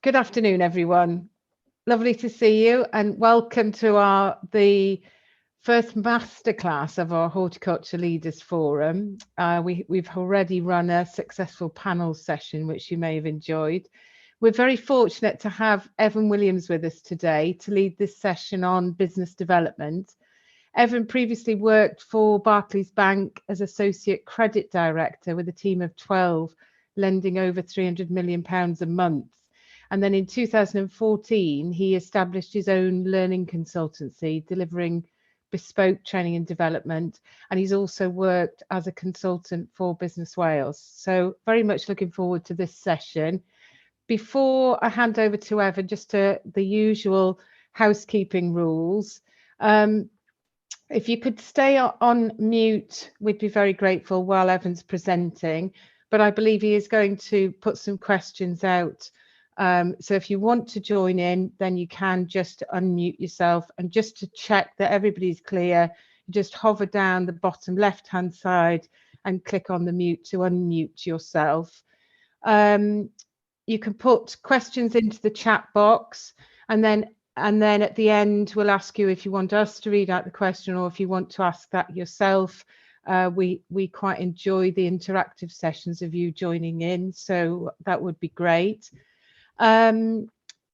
Good afternoon, everyone. Lovely to see you, and welcome to the first masterclass of our Horticulture Leaders Forum. We've already run a successful panel session, which you may have enjoyed. We're very fortunate to have Evan Williams with us today to lead this session on business development. Evan previously worked for Barclays Bank as Associate Credit Director with a team of 12, lending over £300 million a month. And then in 2014, he established his own learning consultancy, delivering bespoke training and development. And he's also worked as a consultant for Business Wales. So very much looking forward to this session. Before I hand over to Evan, just the usual housekeeping rules. If you could stay on mute, we'd be very grateful while Evan's presenting. But I believe he is going to put some questions out. So if you want to join in, then you can just unmute yourself, and just to check that everybody's clear, just hover down the bottom left-hand side and click on the mute to unmute yourself. You can put questions into the chat box, and then at the end we'll ask you if you want us to read out the question or if you want to ask that yourself. We quite enjoy the interactive sessions of you joining in, so that would be great.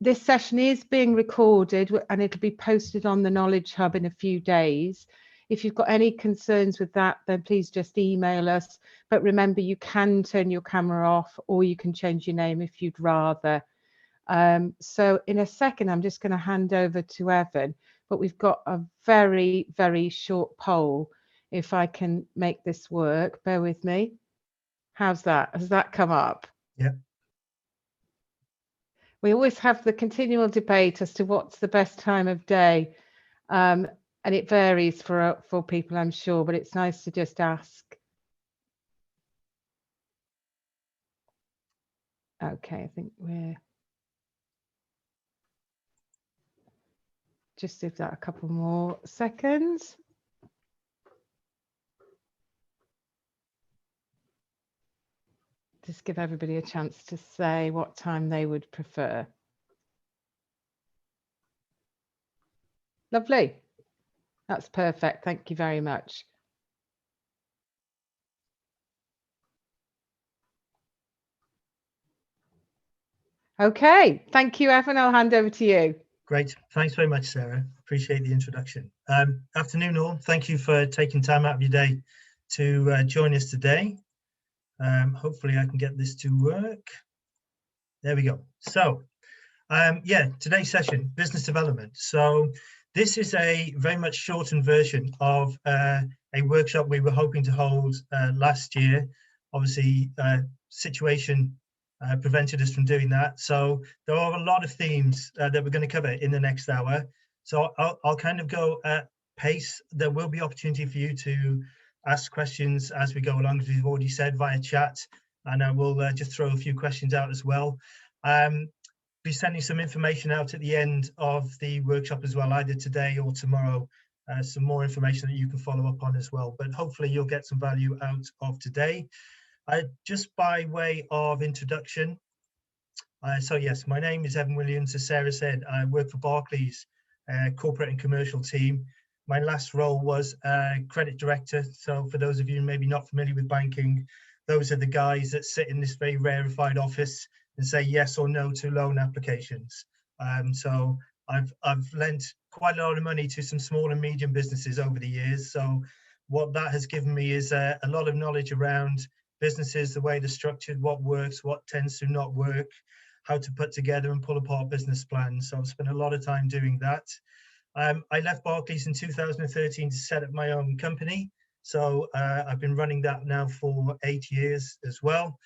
This session is being recorded and it'll be posted on the Knowledge Hub in a few days. If you've got any concerns with that, then please just email us. But remember, you can turn your camera off, or you can change your name if you'd rather. So in a second, I'm just going to hand over to Evan, but we've got a very, very short poll. If I can make this work, bear with me. How's that? Has that come up? Yeah. We always have the continual debate as to what's the best time of day, and it varies for people, I'm sure, but it's nice to just ask. Okay, I think we're just give that a couple more seconds. Just give everybody a chance to say what time they would prefer. Lovely. That's perfect. Thank you very much. Okay. Thank you, Evan. I'll hand over to you. Great. Thanks very much, Sarah. Appreciate the introduction. Afternoon all. Thank you for taking time out of your day to join us today. Hopefully I can get this to work. There we go. So yeah, today's session, business development. So this is a very much shortened version of a workshop we were hoping to hold last year. Obviously, situation prevented us from doing that. So there are a lot of themes that we're going to cover in the next hour. So I'll kind of go at pace. There will be opportunity for you to ask questions as we go along, as we've already said, via chat, and I will just throw a few questions out as well. Be sending some information out at the end of the workshop as well, either today or tomorrow, some more information that you can follow up on as well, but hopefully you'll get some value out of today. Just by way of introduction, so yes, my name is Evan Williams. As Sarah said, I work for Barclays corporate and commercial team. My last role was credit director. So for those of you maybe not familiar with banking, those are the guys that sit in this very rarefied office and say yes or no to loan applications. So I've lent quite a lot of money to some small and medium businesses over the years. So what that has given me is a lot of knowledge around businesses, the way they're structured, what works, what tends to not work, how to put together and pull apart business plans. So I've spent a lot of time doing that. I left Barclays in 2013 to set up my own company. So I've been running that now for 8 years as well.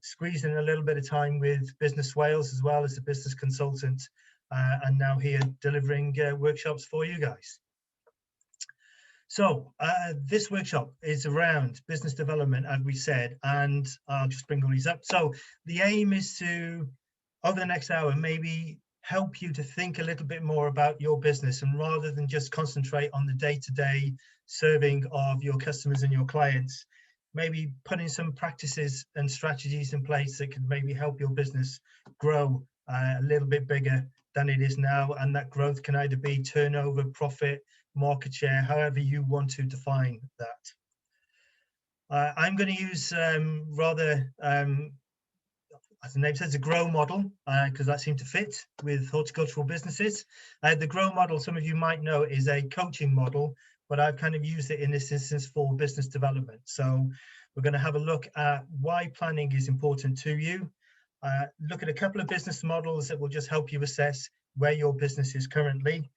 Squeezed in a little bit of time with Business Wales as well as a business consultant, and now here delivering workshops for you guys. So this workshop is around business development, as we said, and I'll just bring all these up. So the aim is to, over the next hour, maybe help you to think a little bit more about your business, and rather than just concentrate on the day-to-day serving of your customers and your clients, maybe putting some practices and strategies in place that can maybe help your business grow a little bit bigger than it is now, and that growth can either be turnover, profit, market share, however you want to define that. I'm going to use as the name says, a grow model, because that seemed to fit with horticultural businesses. The grow model, some of you might know, is a coaching model, but I've kind of used it in this instance for business development. So we're going to have a look at why planning is important to you, look at a couple of business models that will just help you assess where your business is currently.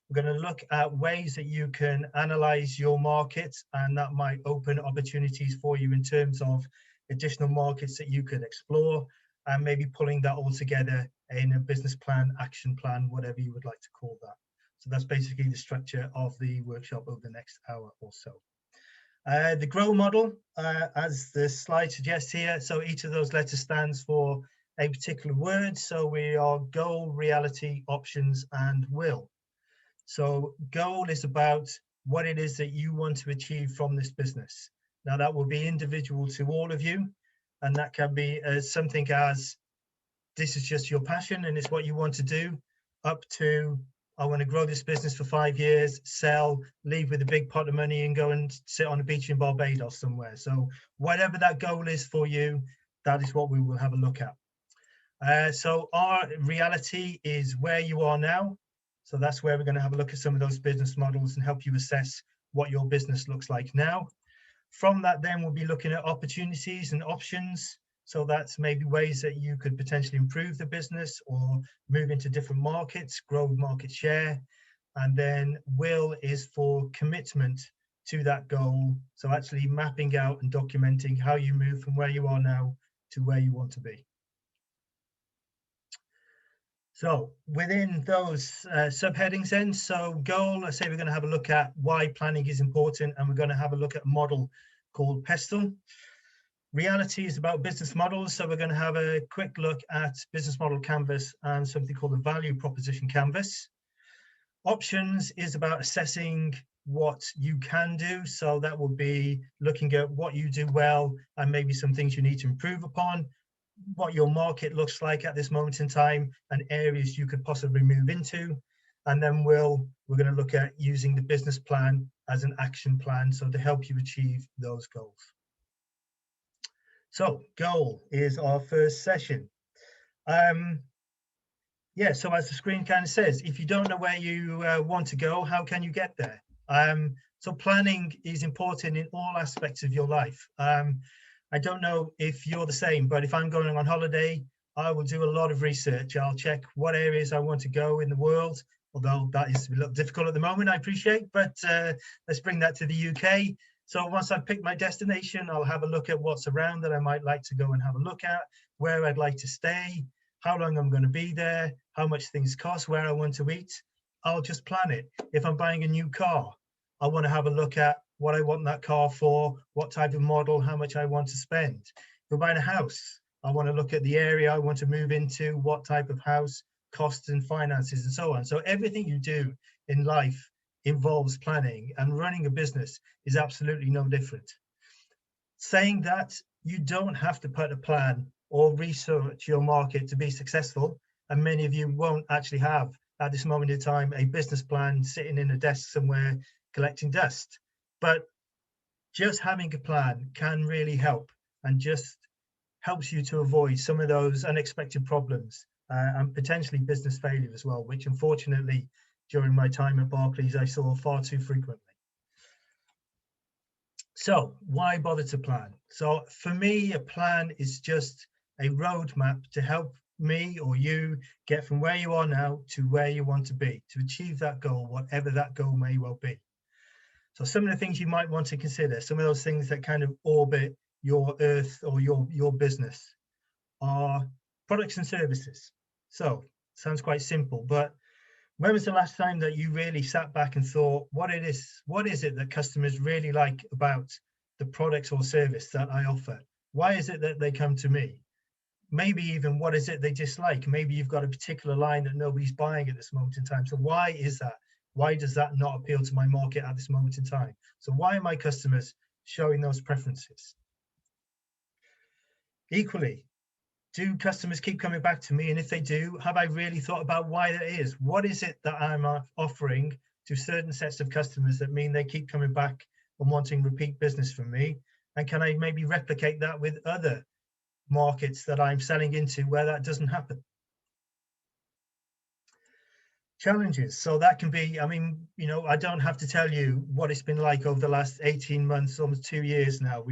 We're going to look at ways that you can analyze your market, and that might open opportunities for you in terms of additional markets that you could explore, and maybe pulling that all together in a business plan, action plan, whatever you would like to call that. So that's basically the structure of the workshop over the next hour or so. The GROW model, as the slide suggests here, so each of those letters stands for a particular word. So we are goal, reality, options, and will. So goal is about what it is that you want to achieve from this business. Now that will be individual to all of you, and that can be something as this is just your passion and it's what you want to do, up to I want to grow this business for 5 years, sell, leave with a big pot of money and go and sit on a beach in Barbados somewhere. So whatever that goal is for you, that is what we will have a look at. So our reality is where you are now. So that's where we're going to have a look at some of those business models and help you assess what your business looks like now. From that, then we'll be looking at opportunities and options. So that's maybe ways that you could potentially improve the business or move into different markets, grow market share. And then will is for commitment to that goal. So actually mapping out and documenting how you move from where you are now to where you want to be. So within those subheadings then, so goal, I say we're going to have a look at why planning is important, and we're going to have a look at a model called Pestle. Reality is about business models, so we're going to have a quick look at business model canvas and something called the value proposition canvas. Options is about assessing what you can do, so that will be looking at what you do well and maybe some things you need to improve upon, what your market looks like at this moment in time and areas you could possibly move into. And then we're going to look at using the business plan as an action plan, so to help you achieve those goals. So goal is our first session. Yeah, so as the screen kind of says, if you don't know where you want to go, how can you get there? So planning is important in all aspects of your life. I don't know if you're the same, but if I'm going on holiday, I will do a lot of research. I'll check what areas I want to go in the world, although that is a little difficult at the moment, I appreciate, but let's bring that to the UK. So once I've picked my destination, I'll have a look at what's around that I might like to go and have a look at, where I'd like to stay, how long I'm going to be there, how much things cost, where I want to eat. I'll just plan it. If I'm buying a new car, I want to have a look at what I want that car for, what type of model, how much I want to spend. If I'm buying a house, I want to look at the area I want to move into, what type of house, costs and finances and so on. So everything you do in life involves planning, and running a business is absolutely no different. Saying that, you don't have to put a plan or research your market to be successful, and many of you won't actually have at this moment in time a business plan sitting in a desk somewhere collecting dust. But just having a plan can really help, and just helps you to avoid some of those unexpected problems and potentially business failure as well, which unfortunately during my time at Barclays I saw far too frequently. So why bother to plan? So for me, a plan is just a roadmap to help me or you get from where you are now to where you want to be, to achieve that goal, whatever that goal may well be. So some of the things you might want to consider, some of those things that kind of orbit your earth or your business, are products and services. So sounds quite simple, but when was the last time that you really sat back and thought, what is it that customers really like about the products or service that I offer? Why is it that they come to me? Maybe even what is it they dislike? Maybe you've got a particular line that nobody's buying at this moment in time. So why is that? Why does that not appeal to my market at this moment in time? So why are my customers showing those preferences? Equally, do customers keep coming back to me? And if they do, have I really thought about why that is? What is it that I'm offering to certain sets of customers that mean they keep coming back and wanting repeat business from me? And can I maybe replicate that with other markets that I'm selling into where that doesn't happen? Challenges. So that can be, I mean, you know, I don't have to tell you what it's been like over the last 18 months, almost 2 years now.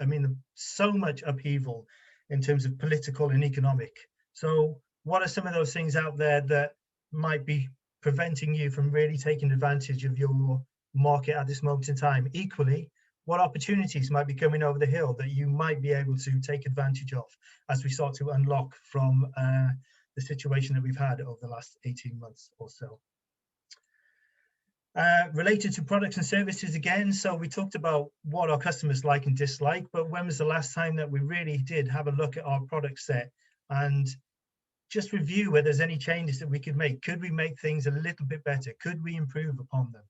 I mean, so much upheaval in terms of political and economic. So what are some of those things out there that might be preventing you from really taking advantage of your market at this moment in time? Equally, what opportunities might be coming over the hill that you might be able to take advantage of as we start to unlock from the situation that we've had over the last 18 months or so. Related to products and services again, so we talked about what our customers like and dislike, but when was the last time that we really did have a look at our product set and just review whether there's any changes that we could make? Could we make things a little bit better? Could we improve upon them?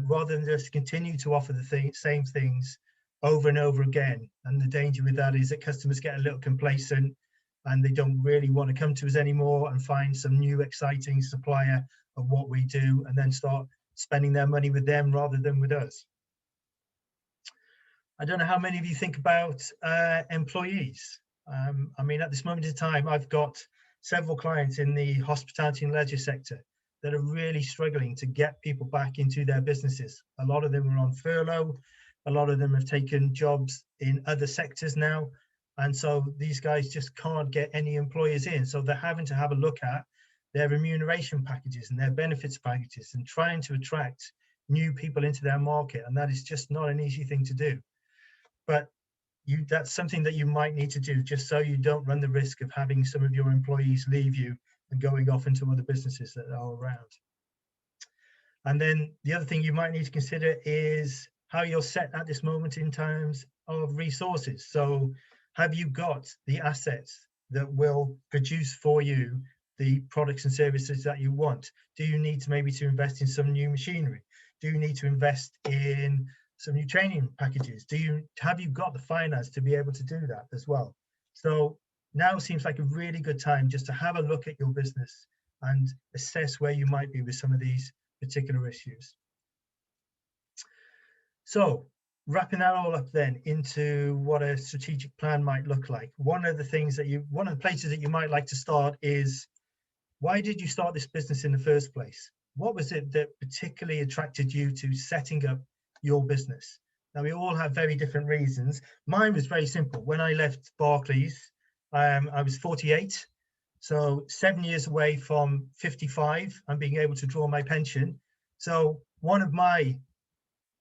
Rather than just continue to offer the same things over and over again. And the danger with that is that customers get a little complacent and they don't really want to come to us anymore and find some new exciting supplier of what we do and then start spending their money with them rather than with us. I don't know how many of you think about employees. I mean, at this moment in time, I've got several clients in the hospitality and leisure sector that are really struggling to get people back into their businesses. A lot of them are on furlough. A lot of them have taken jobs in other sectors now. And so these guys just can't get any employers in. So they're having to have a look at their remuneration packages and their benefits packages and trying to attract new people into their market. And that is just not an easy thing to do. But that's something that you might need to do just so you don't run the risk of having some of your employees leave you and going off into other businesses that are around. And then the other thing you might need to consider is how you're set at this moment in terms of resources. So have you got the assets that will produce for you the products and services that you want? Do you need to maybe invest in some new machinery? Do you need to invest in some new training packages? Have you got the finance to be able to do that as well? So now seems like a really good time just to have a look at your business and assess where you might be with some of these particular issues. So wrapping that all up then into what a strategic plan might look like. One of the places that you might like to start is, why did you start this business in the first place? What was it that particularly attracted you to setting up your business? Now, we all have very different reasons. Mine was very simple. When I left Barclays, I was 48. So 7 years away from 55 and being able to draw my pension. So one of my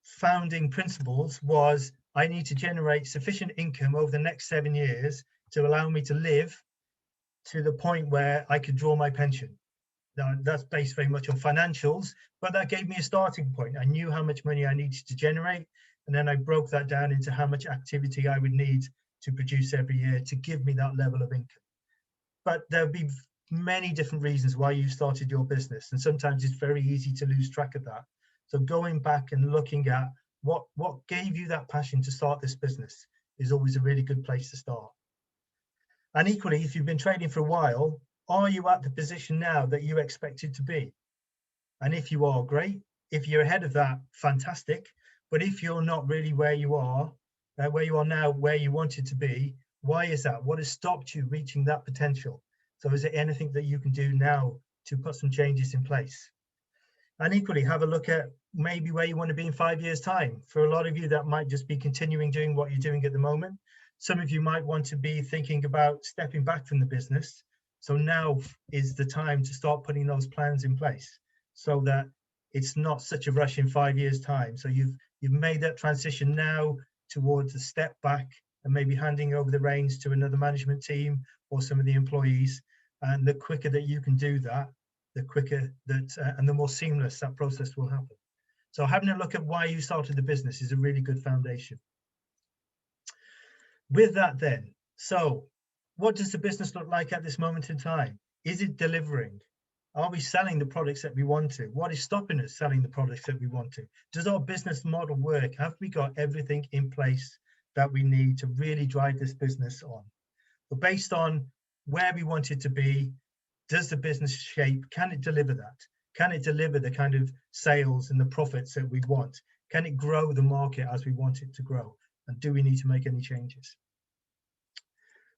founding principles was I need to generate sufficient income over the next 7 years to allow me to live to the point where I could draw my pension. Now, that's based very much on financials, but that gave me a starting point. I knew how much money I needed to generate, and then I broke that down into how much activity I would need to produce every year to give me that level of income. But there'll be many different reasons why you started your business, and sometimes it's very easy to lose track of that. So going back and looking at what gave you that passion to start this business is always a really good place to start. And equally, if you've been trading for a while, are you at the position now that you expected to be? And if you are, great. If you're ahead of that, fantastic. But if you're not really where you are now, where you wanted to be, why is that? What has stopped you reaching that potential? So is there anything that you can do now to put some changes in place? And equally, have a look at maybe where you want to be in 5 years' time. For a lot of you, that might just be continuing doing what you're doing at the moment. Some of you might want to be thinking about stepping back from the business. So now is the time to start putting those plans in place so that it's not such a rush in 5 years' time. So you've made that transition now towards a step back and maybe handing over the reins to another management team or some of the employees. And the quicker that you can do that, the quicker that and the more seamless that process will happen. So having a look at why you started the business is a really good foundation. With that then, so what does the business look like at this moment in time? Is it delivering? Are we selling the products that we want to? What is stopping us selling the products that we want to? Does our business model work? Have we got everything in place that we need to really drive this business on? But based on where we want it to be, does the business shape, can it deliver that? Can it deliver the kind of sales and the profits that we want? Can it grow the market as we want it to grow? And do we need to make any changes?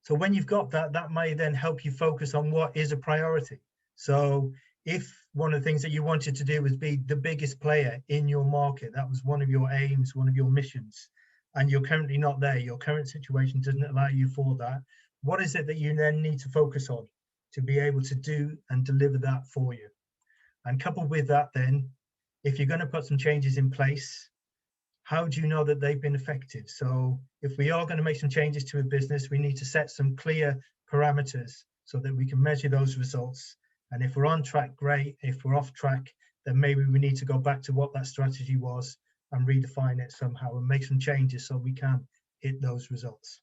So when you've got that, that may then help you focus on what is a priority. So if one of the things that you wanted to do was be the biggest player in your market, that was one of your aims, one of your missions, and you're currently not there, your current situation doesn't allow you for that, what is it that you then need to focus on to be able to do and deliver that for you? And coupled with that then, if you're going to put some changes in place, how do you know that they've been effective? So if we are going to make some changes to a business, we need to set some clear parameters so that we can measure those results. And if we're on track, great. If we're off track, then maybe we need to go back to what that strategy was and redefine it somehow and make some changes so we can hit those results.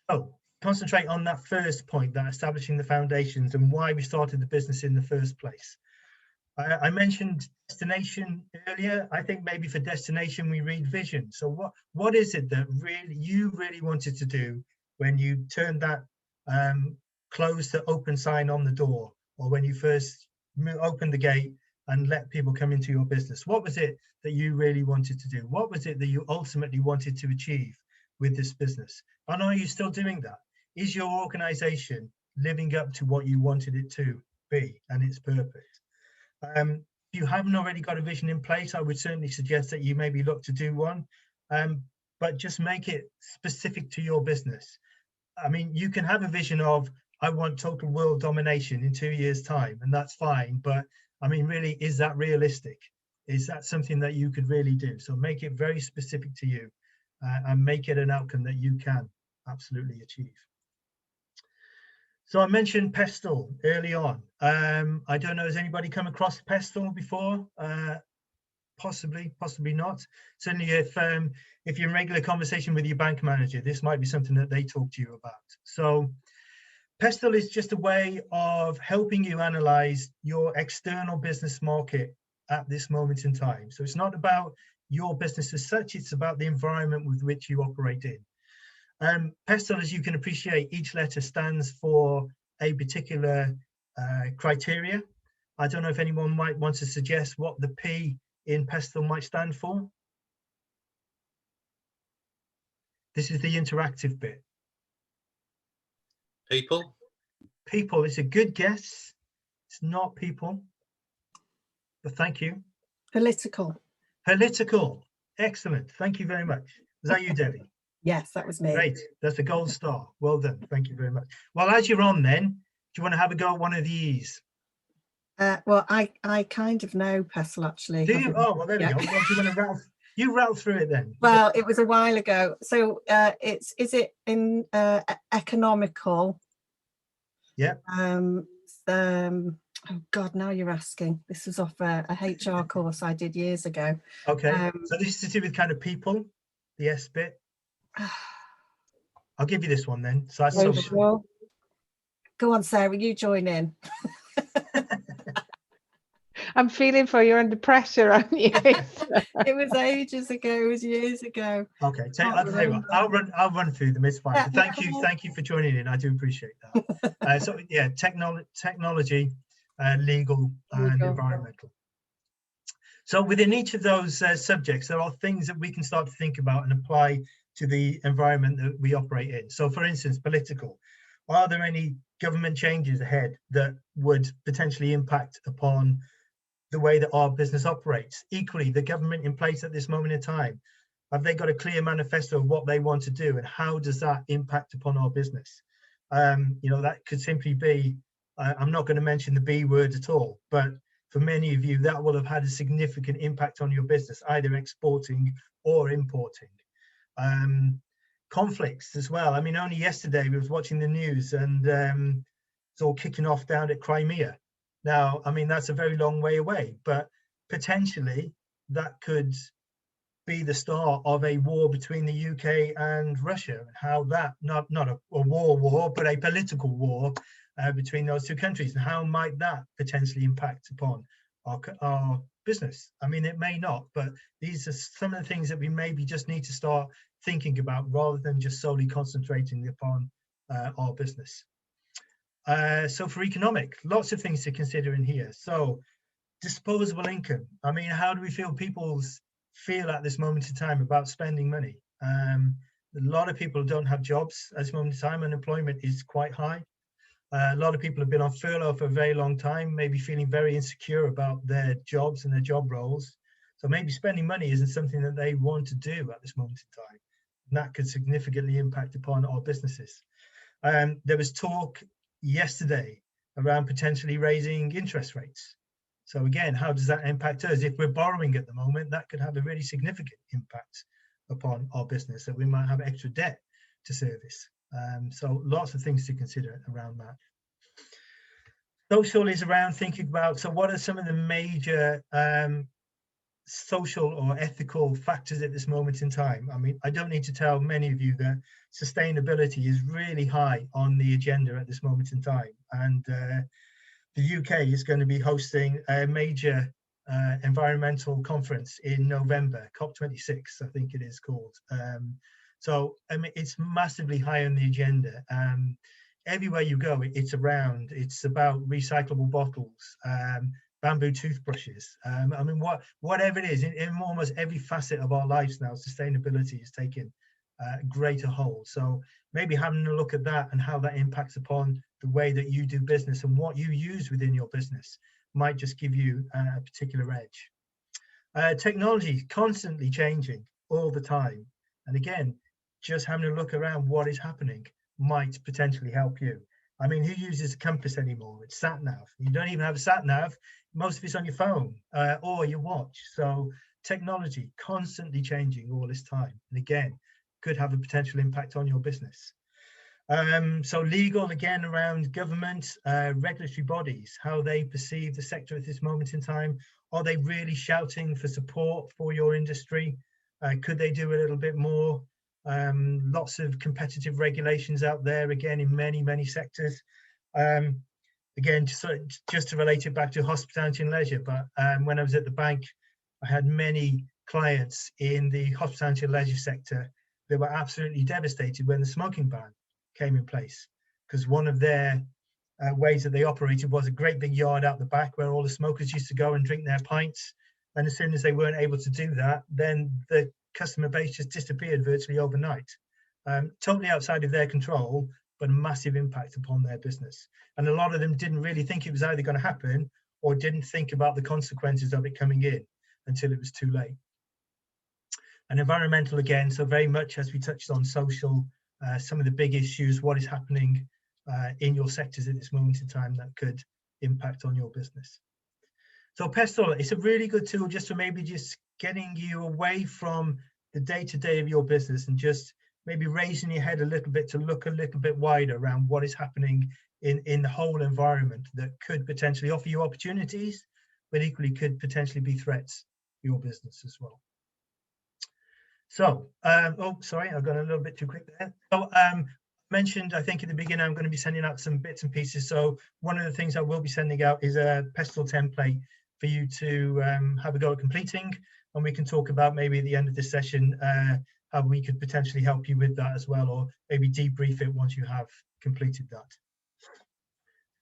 So concentrate on that first point, that establishing the foundations and why we started the business in the first place. I mentioned destination earlier. I think maybe for destination we read vision. So what is it that you really wanted to do when you turned that close to open sign on the door, or when you first opened the gate and let people come into your business? What was it that you really wanted to do? What was it that you ultimately wanted to achieve with this business? And are you still doing that? Is your organization living up to what you wanted it to be and its purpose? If you haven't already got a vision in place, I would certainly suggest that you maybe look to do one, but just make it specific to your business. I mean, you can have a vision of, I want total world domination in 2 years' time, and that's fine. But I mean, really, is that realistic? Is that something that you could really do? So make it very specific to you and make it an outcome that you can absolutely achieve. So I mentioned Pestle early on. I don't know, has anybody come across Pestle before? Possibly, possibly not. Certainly if you're in regular conversation with your bank manager, this might be something that they talk to you about. So Pestle is just a way of helping you analyze your external business market at this moment in time. So it's not about your business as such, it's about the environment with which you operate in. Pestle, as you can appreciate, each letter stands for a particular criteria. I don't know if anyone might want to suggest what the P in Pestle might stand for. This is the interactive bit. People. People, it's a good guess. It's not people, but thank you. Political. Political. Excellent. Thank you very much. Is that you, Debbie? Yes, that was me. Great. That's a gold star. Well done. Thank you very much. Well, as you're on then, do you want to have a go at one of these? Well, I kind of know Pestle, actually. Do you? Oh, well, there we go. Well, do you want to rattle through it then? Well, it was a while ago. So is it in economical? Yeah. Oh God, now you're asking. This was off a HR course I did years ago. Okay. So this is to do with kind of people, the S bit. I'll give you this one then. So I social. Go on, Sarah, you join in. I'm feeling for you under pressure, aren't you? It was ages ago. It was years ago. Okay, I'll tell you what. I'll run through them. It's fine. Yeah, but thank you for joining in. I do appreciate that. So yeah, technology, legal, and environmental. So within each of those subjects, there are things that we can start to think about and apply to the environment that we operate in. So for instance, political. Are there any government changes ahead that would potentially impact upon the way that our business operates? Equally, the government in place at this moment in time, have they got a clear manifesto of what they want to do and how does that impact upon our business? You know, that could simply be, I'm not going to mention the B word at all, but for many of you, that will have had a significant impact on your business, either exporting or importing. Conflicts as well. I mean, only yesterday we was watching the news and it's all kicking off down at Crimea. Now, I mean, that's a very long way away, but potentially that could be the start of a war between the UK and Russia, and how that, not a war, but a political war between those two countries, and how might that potentially impact upon our business. I mean, it may not, but these are some of the things that we maybe just need to start thinking about rather than just solely concentrating upon our business. So for economic, lots of things to consider in here. So disposable income. I mean, how do we feel feel at this moment in time about spending money? A lot of people don't have jobs at this moment in time. Unemployment is quite high. A lot of people have been on furlough for a very long time, maybe feeling very insecure about their jobs and their job roles. So maybe spending money isn't something that they want to do at this moment in time. And that could significantly impact upon our businesses. There was talk yesterday around potentially raising interest rates. So again, how does that impact us? If we're borrowing at the moment, that could have a really significant impact upon our business, that we might have extra debt to service. So lots of things to consider around that. Social is around thinking about, so what are some of the major social or ethical factors at this moment in time? I mean, I don't need to tell many of you that sustainability is really high on the agenda at this moment in time. And the UK is going to be hosting a major environmental conference in November, COP26, I think it is called. So I mean, it's massively high on the agenda. Everywhere you go, it's about recyclable bottles, bamboo toothbrushes. I mean, whatever it is, in almost every facet of our lives now, sustainability is taking a greater hold. So maybe having a look at that and how that impacts upon the way that you do business and what you use within your business might just give you a particular edge. Technology constantly changing all the time. And again, just having a look around what is happening might potentially help you. I mean, who uses a compass anymore? It's sat nav. You don't even have a sat nav. Most of it's on your phone or your watch. So technology constantly changing all this time. And again, could have a potential impact on your business. So legal, again, around government, regulatory bodies, how they perceive the sector at this moment in time. Are they really shouting for support for your industry? Could they do a little bit more? Lots of competitive regulations out there, again, in many, many sectors. Again, just to relate it back to hospitality and leisure, but when I was at the bank, I had many clients in the hospitality and leisure sector that were absolutely devastated when the smoking ban came in place, because one of their ways that they operated was a great big yard out the back where all the smokers used to go and drink their pints. And as soon as they weren't able to do that, then the customer base just disappeared virtually overnight. Totally outside of their control, but a massive impact upon their business. And a lot of them didn't really think it was either going to happen or didn't think about the consequences of it coming in until it was too late. And environmental, again, so very much as we touched on social, some of the big issues, what is happening in your sectors at this moment in time that could impact on your business. So Pestle, it's a really good tool just for maybe just getting you away from the day-to-day of your business and just maybe raising your head a little bit to look a little bit wider around what is happening in the whole environment that could potentially offer you opportunities, but equally could potentially be threats for your business as well. So, oh, sorry, I've gone a little bit too quick there. So, mentioned, I think at the beginning, I'm going to be sending out some bits and pieces. So one of the things I will be sending out is a Pestle template for you to have a go at completing. And we can talk about maybe at the end of this session, how we could potentially help you with that as well, or maybe debrief it once you have completed that.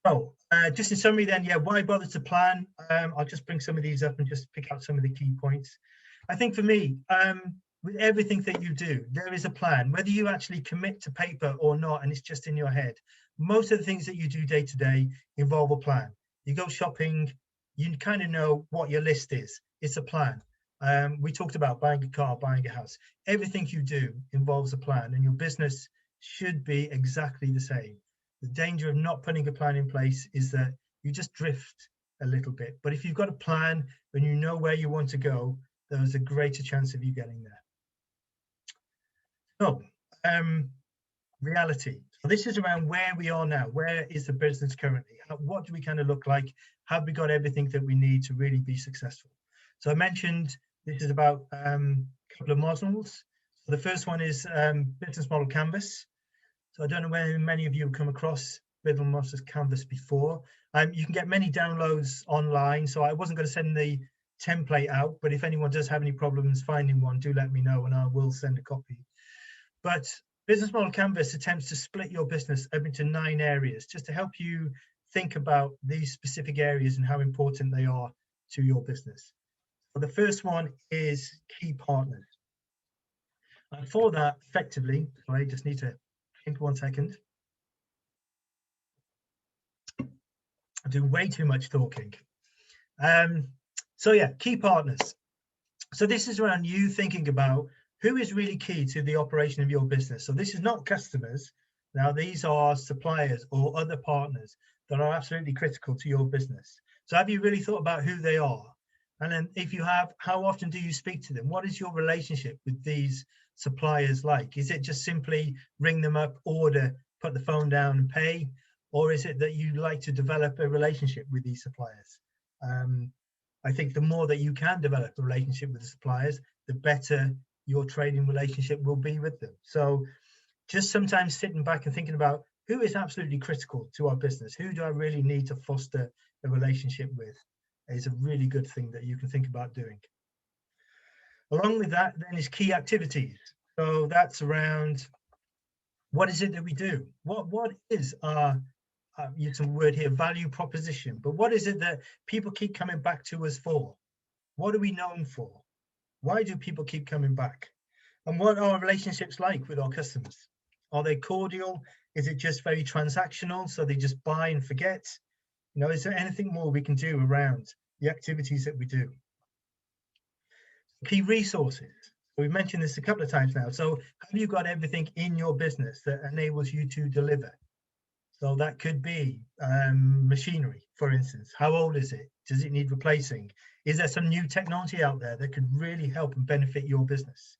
So just in summary then, yeah, why bother to plan? I'll just bring some of these up and just pick out some of the key points. I think for me, with everything that you do, there is a plan, whether you actually commit to paper or not, and it's just in your head. Most of the things that you do day to day involve a plan. You go shopping, you kind of know what your list is. It's a plan. We talked about buying a car, buying a house. Everything you do involves a plan, and your business should be exactly the same. The danger of not putting a plan in place is that you just drift a little bit. But if you've got a plan and you know where you want to go, there's a greater chance of you getting there. So, reality. So this is around where we are now. Where is the business currently? What do we kind of look like? Have we got everything that we need to really be successful? So I mentioned this is about a couple of modules. So the first one is business model canvas. So I don't know whether many of you have come across Rhythm Master's Canvas before. You can get many downloads online, so I wasn't going to send the template out, but if anyone does have any problems finding one, do let me know and I will send a copy. But Business Model Canvas attempts to split your business up into 9 areas, just to help you think about these specific areas and how important they are to your business. So the first one is key partners. And for that, effectively, I just need to think 1 second. I do way too much talking. So yeah, key partners. So this is around you thinking about who is really key to the operation of your business. So this is not customers. Now, these are suppliers or other partners that are absolutely critical to your business. So have you really thought about who they are? And then if you have, how often do you speak to them? What is your relationship with these suppliers like? Is it just simply ring them up, order, put the phone down and pay? Or is it that you like to develop a relationship with these suppliers? I think the more that you can develop a relationship with the suppliers, the better your trading relationship will be with them. So just sometimes sitting back and thinking about who is absolutely critical to our business, who do I really need to foster a relationship with, is a really good thing that you can think about doing. Along with that then is key activities. So that's around, what is it that we do? What is our, use some word here, value proposition, but what is it that people keep coming back to us for? What are we known for? Why do people keep coming back? And what are our relationships like with our customers? Are they cordial? Is it just very transactional, so they just buy and forget? You know, is there anything more we can do around the activities that we do? Key resources. We've mentioned this a couple of times now. So have you got everything in your business that enables you to deliver? So that could be machinery, for instance. How old is it? Does it need replacing? Is there some new technology out there that could really help and benefit your business?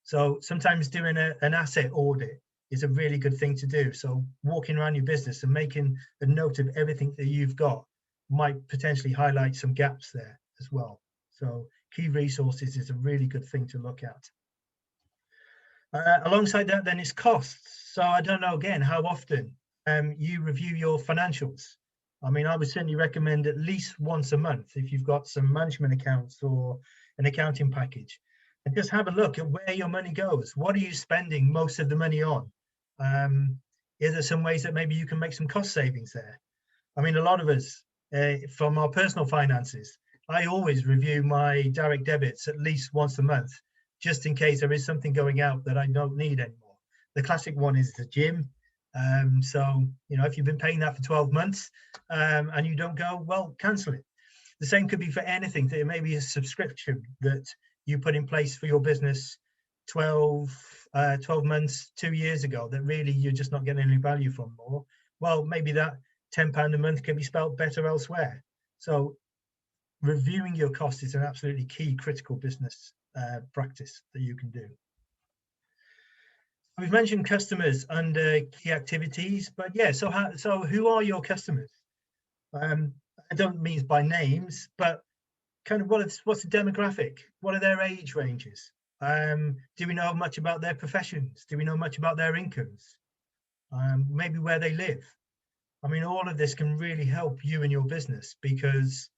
So sometimes doing an asset audit is a really good thing to do. So walking around your business and making a note of everything that you've got might potentially highlight some gaps there as well. So key resources is a really good thing to look at. Alongside that then is costs. So I don't know, again, how often you review your financials. I mean, I would certainly recommend at least once a month if you've got some management accounts or an accounting package, and just have a look at where your money goes. What are you spending most of the money on? Is there some ways that maybe you can make some cost savings there? I mean, a lot of us, from our personal finances, I always review my direct debits at least once a month, just in case there is something going out that I don't need anymore. The classic one is the gym. So, you know, if you've been paying that for 12 months and you don't go, well, cancel it. The same could be for anything. There may be a subscription that you put in place for your business 12 months, 2 years ago that really you're just not getting any value from more. Well, maybe that £10 a month can be spelt better elsewhere. So reviewing your costs is an absolutely key critical business practice that you can do. We've mentioned customers under key activities, but yeah, so who are your customers? I don't mean by names, but kind of what's the demographic? What are their age ranges? Do we know much about their professions? Do we know much about their incomes? Maybe where they live? I mean, all of this can really help you and your business, because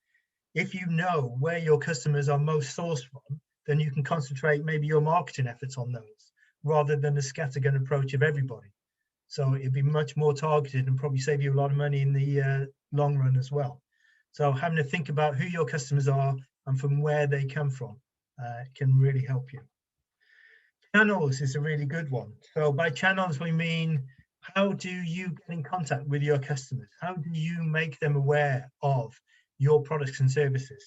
if you know where your customers are most sourced from, then you can concentrate maybe your marketing efforts on those, rather than the scattergun approach of everybody. So it'd be much more targeted and probably save you a lot of money in the long run as well. So having to think about who your customers are and from where they come from can really help you. Channels is a really good one. So by channels, we mean, how do you get in contact with your customers? How do you make them aware of your products and services?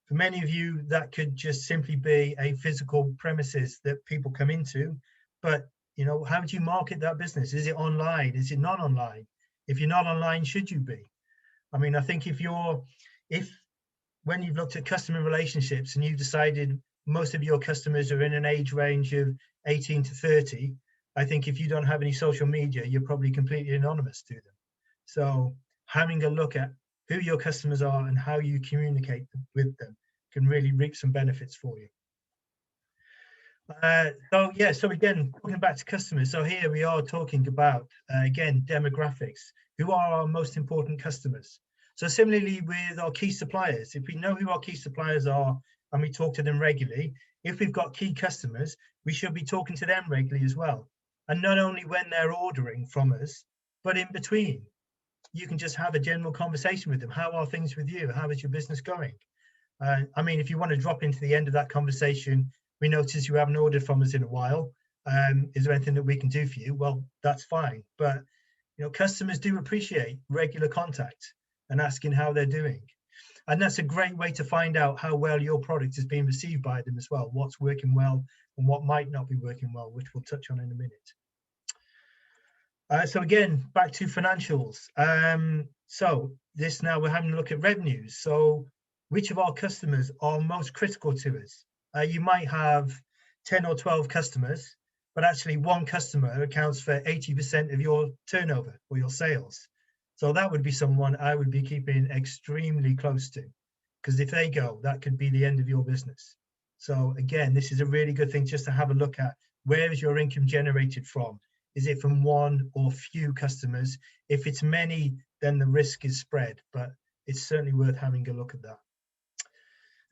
For many of you, that could just simply be a physical premises that people come into, but you know, how do you market that business? Is it online? Is it not online? If you're not online, should you be? I mean, I think when you've looked at customer relationships and you've decided most of your customers are in an age range of 18 to 30, I think if you don't have any social media, you're probably completely anonymous to them. So having a look at who your customers are and how you communicate with them can really reap some benefits for you. So again, talking back to customers. So here we are talking about, again, demographics. Who are our most important customers? So similarly with our key suppliers, if we know who our key suppliers are and we talk to them regularly, if we've got key customers, we should be talking to them regularly as well. And not only when they're ordering from us, but in between. You can just have a general conversation with them. How are things with you? How is your business going? I mean, if you want to drop into the end of that conversation, we notice you haven't ordered from us in a while. Is there anything that we can do for you? Well, that's fine. But you know, customers do appreciate regular contact and asking how they're doing. And that's a great way to find out how well your product is being received by them as well, what's working well and what might not be working well, which we'll touch on in a minute. So again, back to financials. So this now we're having a look at revenues. So which of our customers are most critical to us? You might have 10 or 12 customers, but actually one customer accounts for 80% of your turnover or your sales. So that would be someone I would be keeping extremely close to, because if they go, that could be the end of your business. So again, this is a really good thing just to have a look at. Where is your income generated from? Is it from one or few customers? If it's many, then the risk is spread, but it's certainly worth having a look at that.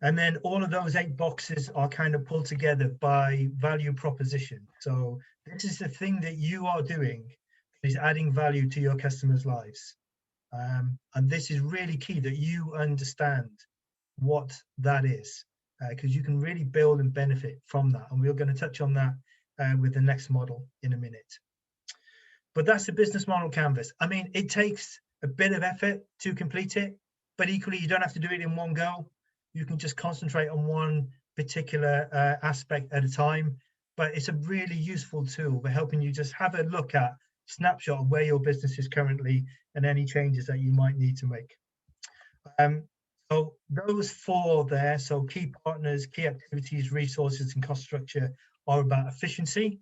And then all of those 8 boxes are kind of pulled together by value proposition. So this is the thing that you are doing is adding value to your customers' lives. And this is really key that you understand what that is, because you can really build and benefit from that. And we're going to touch on that with the next model in a minute. But that's the business model canvas. I mean, it takes a bit of effort to complete it, but equally you don't have to do it in one go. You can just concentrate on one particular aspect at a time, but it's a really useful tool for helping you just have a look at snapshot of where your business is currently and any changes that you might need to make. So those 4 there, so key partners, key activities, resources, and cost structure are about efficiency.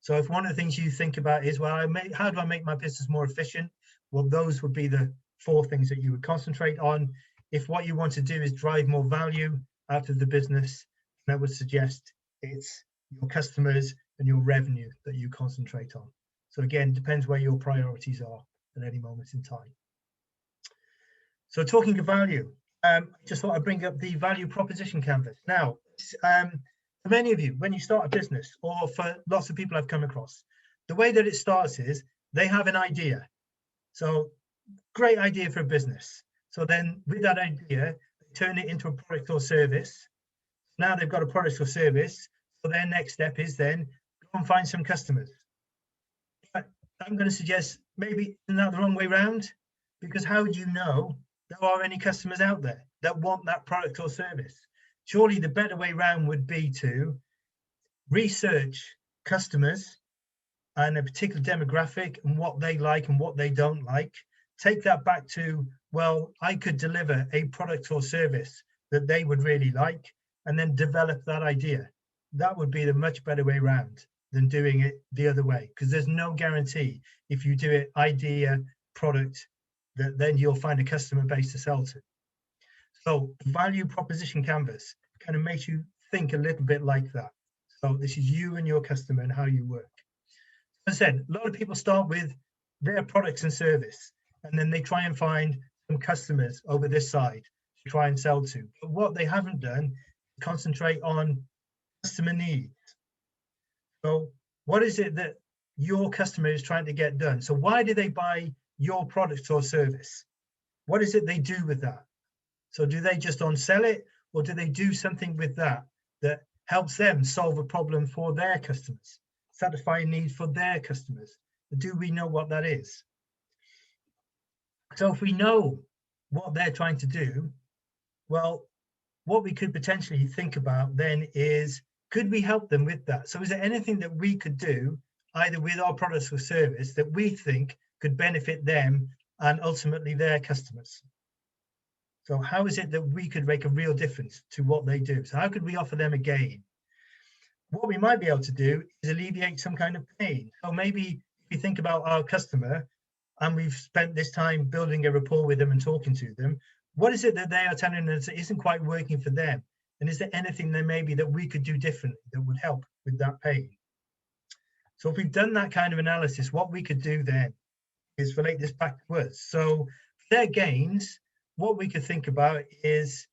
So if one of the things you think about is, well, how do I make my business more efficient? Well, those would be the 4 things that you would concentrate on. If what you want to do is drive more value out of the business, I would suggest it's your customers and your revenue that you concentrate on. So again, depends where your priorities are at any moment in time. So talking of value, I just thought I'd bring up the value proposition canvas. Now, for many of you, when you start a business, or for lots of people I've come across, the way that it starts is they have an idea. So great idea for a business. So then with that idea, they turn it into a product or service. Now they've got a product or service. So their next step is then go and find some customers. But I'm going to suggest maybe isn't that the wrong way around? Because how would you know there are any customers out there that want that product or service? Surely the better way around would be to research customers and a particular demographic and what they like and what they don't like. Take that back to, well, I could deliver a product or service that they would really like, and then develop that idea. That would be the much better way around than doing it the other way, because there's no guarantee if you do it idea, product, that then you'll find a customer base to sell to. So value proposition canvas kind of makes you think a little bit like that. So this is you and your customer and how you work. As I said, a lot of people start with their products and service, and then they try and find some customers over this side to try and sell to. But what they haven't done is concentrate on customer needs. So what is it that your customer is trying to get done? So why do they buy your product or service? What is it they do with that? So do they just on-sell it, or do they do something with that that helps them solve a problem for their customers, satisfy a need for their customers? Do we know what that is? So if we know what they're trying to do, well, what we could potentially think about then is, could we help them with that? So is there anything that we could do, either with our products or service, that we think could benefit them and ultimately their customers? So how is it that we could make a real difference to what they do? So how could we offer them a gain? What we might be able to do is alleviate some kind of pain. So maybe if you think about our customer, and we've spent this time building a rapport with them and talking to them, what is it that they are telling us that isn't quite working for them? And is there anything there maybe that we could do differently that would help with that pain? So if we've done that kind of analysis, what we could do then is relate this back to us. So for their gains, what we could think about is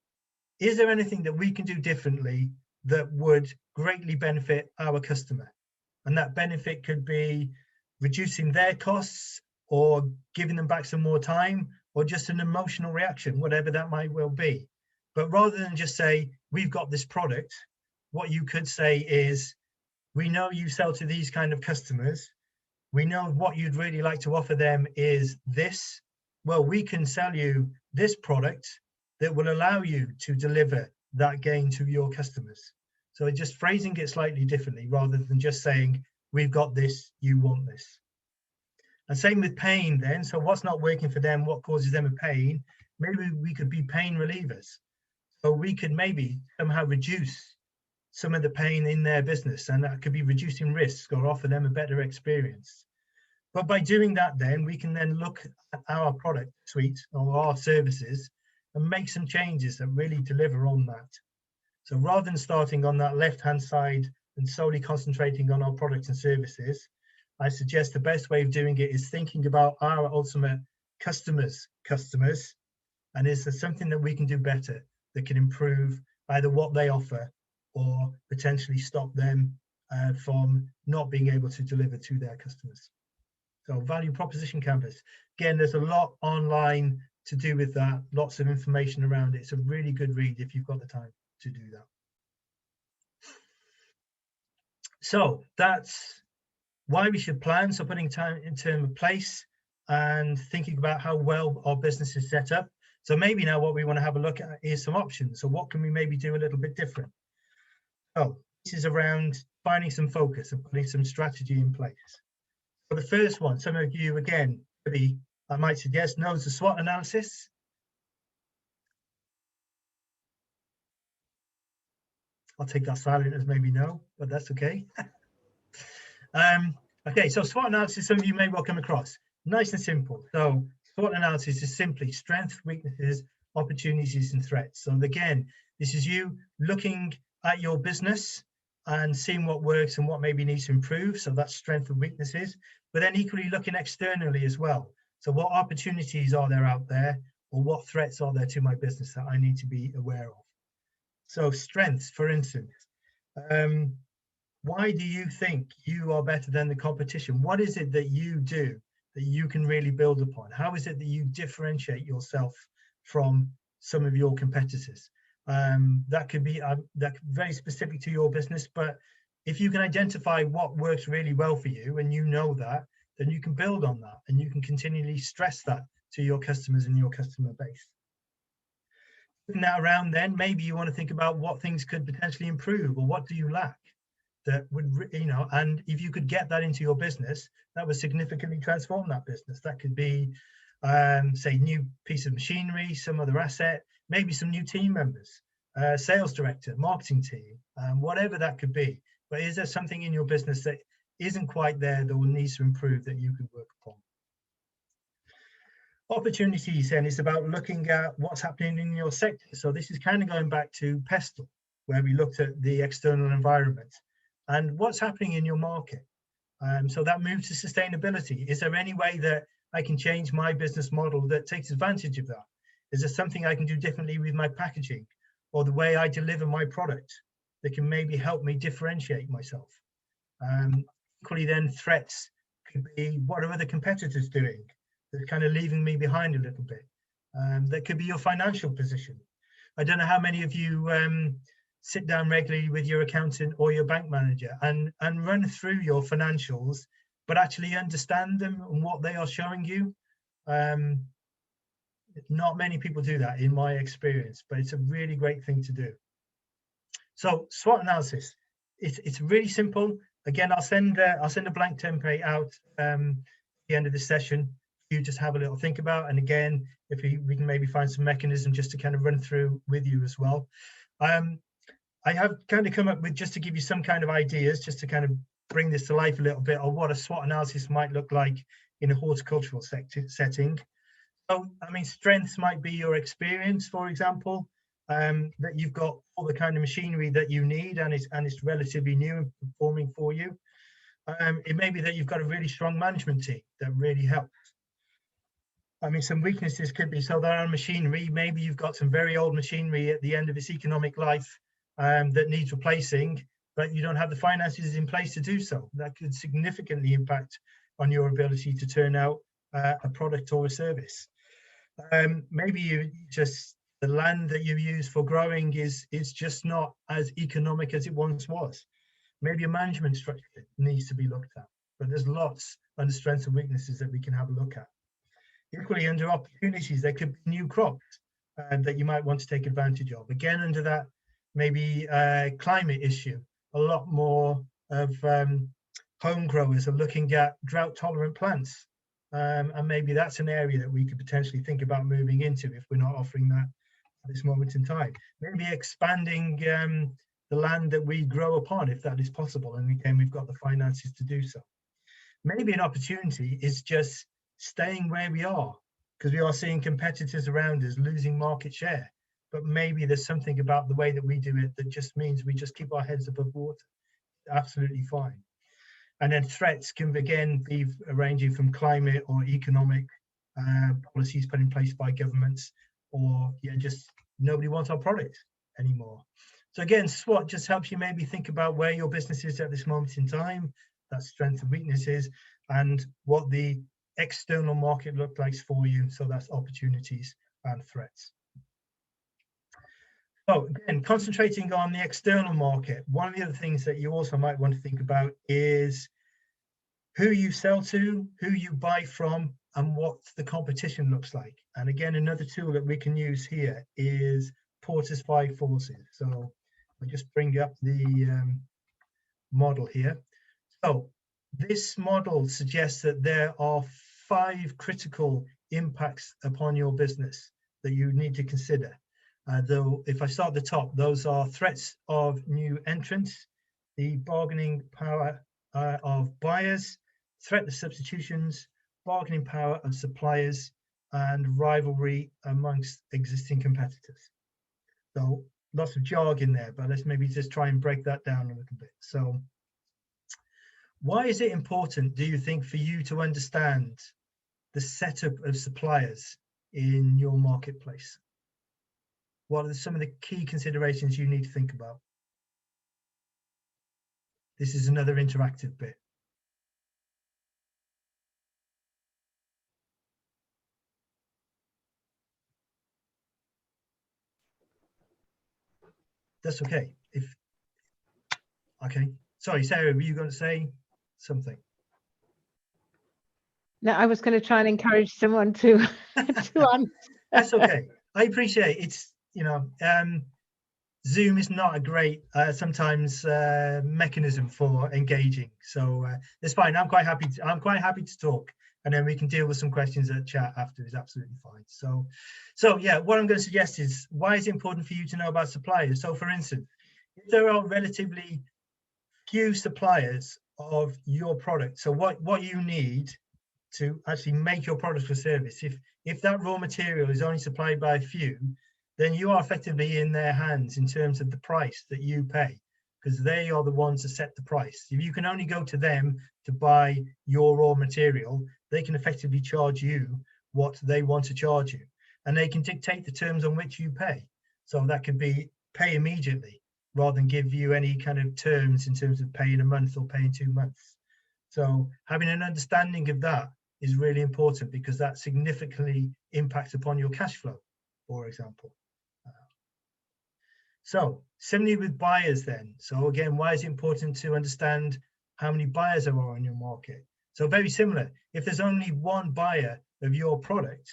there anything that we can do differently that would greatly benefit our customer? And that benefit could be reducing their costs, or giving them back some more time, or just an emotional reaction, whatever that might well be. But rather than just say, we've got this product, what you could say is, we know you sell to these kind of customers. We know what you'd really like to offer them is this. Well, we can sell you this product that will allow you to deliver that gain to your customers. So just phrasing it slightly differently rather than just saying, we've got this, you want this. And same with pain then. So what's not working for them, what causes them a pain? Maybe we could be pain relievers. So we could maybe somehow reduce some of the pain in their business, and that could be reducing risk or offer them a better experience. But by doing that, then we can then look at our product suite or our services and make some changes that really deliver on that. So rather than starting on that left-hand side and solely concentrating on our products and services, I suggest the best way of doing it is thinking about our ultimate customers, and is there something that we can do better that can improve either what they offer or potentially stop them from not being able to deliver to their customers. So value proposition canvas. Again, there's a lot online to do with that, lots of information around it. It's a really good read if you've got the time to do that. So that's why we should plan. So putting time in terms of place and thinking about how well our business is set up. So maybe now what we want to have a look at is some options. So what can we maybe do a little bit different? Oh, this is around finding some focus and putting some strategy in place. So the first one, some of you, again, maybe I might suggest, knows the SWOT analysis. I'll take that silent as maybe no, but that's okay. Okay, so SWOT analysis, some of you may well come across. Nice and simple. So SWOT analysis is simply strengths, weaknesses, opportunities, and threats. So again, this is you looking at your business and seeing what works and what maybe needs to improve. So that's strengths and weaknesses, but then equally looking externally as well. So what opportunities are there out there, or what threats are there to my business that I need to be aware of? So strengths, for instance, why do you think you are better than the competition? What is it that you do that you can really build upon? How is it that you differentiate yourself from some of your competitors? That could be very specific to your business, but if you can identify what works really well for you and you know that, then you can build on that and you can continually stress that to your customers and your customer base. Putting that around, then maybe you want to think about what things could potentially improve, or what do you lack that would, and if you could get that into your business, that would significantly transform that business. That could be, say, new piece of machinery, some other asset, maybe some new team members, sales director, marketing team, whatever that could be. But is there something in your business that isn't quite there that will need to improve that you could work upon? Opportunities then is about looking at what's happening in your sector. So this is kind of going back to Pestle, where we looked at the external environment and what's happening in your market. So that moves to sustainability. Is there any way that I can change my business model that takes advantage of that? Is there something I can do differently with my packaging or the way I deliver my product that can maybe help me differentiate myself? Equally then, threats could be, what are other competitors doing that's kind of leaving me behind a little bit? That could be your financial position. I don't know how many of you sit down regularly with your accountant or your bank manager and run through your financials, but actually understand them and what they are showing you. Not many people do that in my experience, but it's a really great thing to do. So SWOT analysis, it's really simple. Again, I'll send a blank template out at the end of the session. You just have a little think about, and again, if we can maybe find some mechanism just to kind of run through with you as well. I have kind of come up with, just to give you some kind of ideas, just to kind of bring this to life a little bit, of what a SWOT analysis might look like in a horticultural setting. So, I mean, strengths might be your experience, for example. that you've got all the kind of machinery that you need and it's relatively new and performing for you. It may be that you've got a really strong management team that really helps. I mean, some weaknesses could be, so there are machinery, maybe you've got some very old machinery at the end of its economic life that needs replacing, but you don't have the finances in place to do so. That could significantly impact on your ability to turn out a product or a service. Maybe the land that you use for growing is just not as economic as it once was. Maybe a management structure needs to be looked at, but there's lots under strengths and weaknesses that we can have a look at. Equally, under opportunities, there could be new crops that you might want to take advantage of. Again, under that, maybe climate issue. A lot more of home growers are looking at drought-tolerant plants. And maybe that's an area that we could potentially think about moving into if we're not offering that at this moment in time. Maybe expanding the land that we grow upon, if that is possible. And again, we've got the finances to do so. Maybe an opportunity is just staying where we are, because we are seeing competitors around us losing market share. But maybe there's something about the way that we do it that just means we just keep our heads above water. Absolutely fine. And then threats can again be ranging from climate or economic policies put in place by governments, or just nobody wants our product anymore. So again, SWOT just helps you maybe think about where your business is at this moment in time, that's strengths and weaknesses, and what the external market looks like for you. So that's opportunities and threats. So again, concentrating on the external market, one of the other things that you also might want to think about is who you sell to, who you buy from, and what the competition looks like. And again, another tool that we can use here is Porter's 5 forces. So I'll just bring up the model here. So this model suggests that there are 5 critical impacts upon your business that you need to consider. Though, if I start at the top, those are threats of new entrants, the bargaining power of buyers, threat of substitutions, bargaining power of suppliers, and rivalry amongst existing competitors. So lots of jargon there, but let's maybe just try and break that down a little bit. So why is it important, do you think, for you to understand the setup of suppliers in your marketplace? What are some of the key considerations you need to think about? This is another interactive bit. That's okay. Okay. Sorry, Sarah, were you going to say something? No, I was going to try and encourage someone to answer. That's okay. I appreciate it's, Zoom is not a great sometimes mechanism for engaging, so it's fine. I'm quite happy to talk, and then we can deal with some questions at chat after. Is absolutely fine. So yeah, what I'm going to suggest is, why is it important for you to know about suppliers? So for instance, if there are relatively few suppliers of your product, so what you need to actually make your product or service, if that raw material is only supplied by a few, then you are effectively in their hands in terms of the price that you pay, because they are the ones that set the price. If you can only go to them to buy your raw material, they can effectively charge you what they want to charge you, and they can dictate the terms on which you pay. So that could be pay immediately rather than give you any kind of terms in terms of paying a month or paying 2 months. So having an understanding of that is really important, because that significantly impacts upon your cash flow, for example. So similarly with buyers then. So again, why is it important to understand how many buyers there are in your market? So very similar. If there's only one buyer of your product,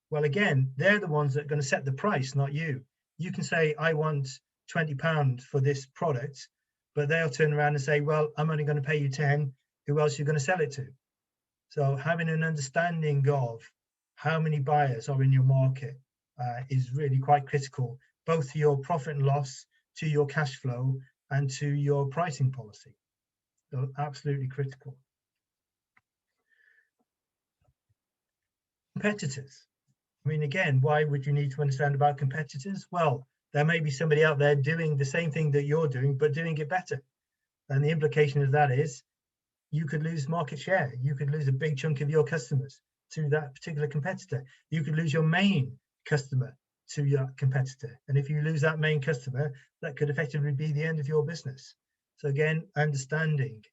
well, again, they're the ones that are going to set the price, not you. You can say, I want £20 for this product, but they'll turn around and say, well, I'm only going to pay you 10. Who else are you going to sell it to? So having an understanding of how many buyers are in your market is really quite critical, both to your profit and loss, to your cash flow, and to your pricing policy. So absolutely critical. Competitors. I mean, again, why would you need to understand about competitors? Well, there may be somebody out there doing the same thing that you're doing, but doing it better. And the implication of that is you could lose market share. You could lose a big chunk of your customers to that particular competitor. You could lose your main customer to your competitor. And if you lose that main customer, that could effectively be the end of your business. So again, understanding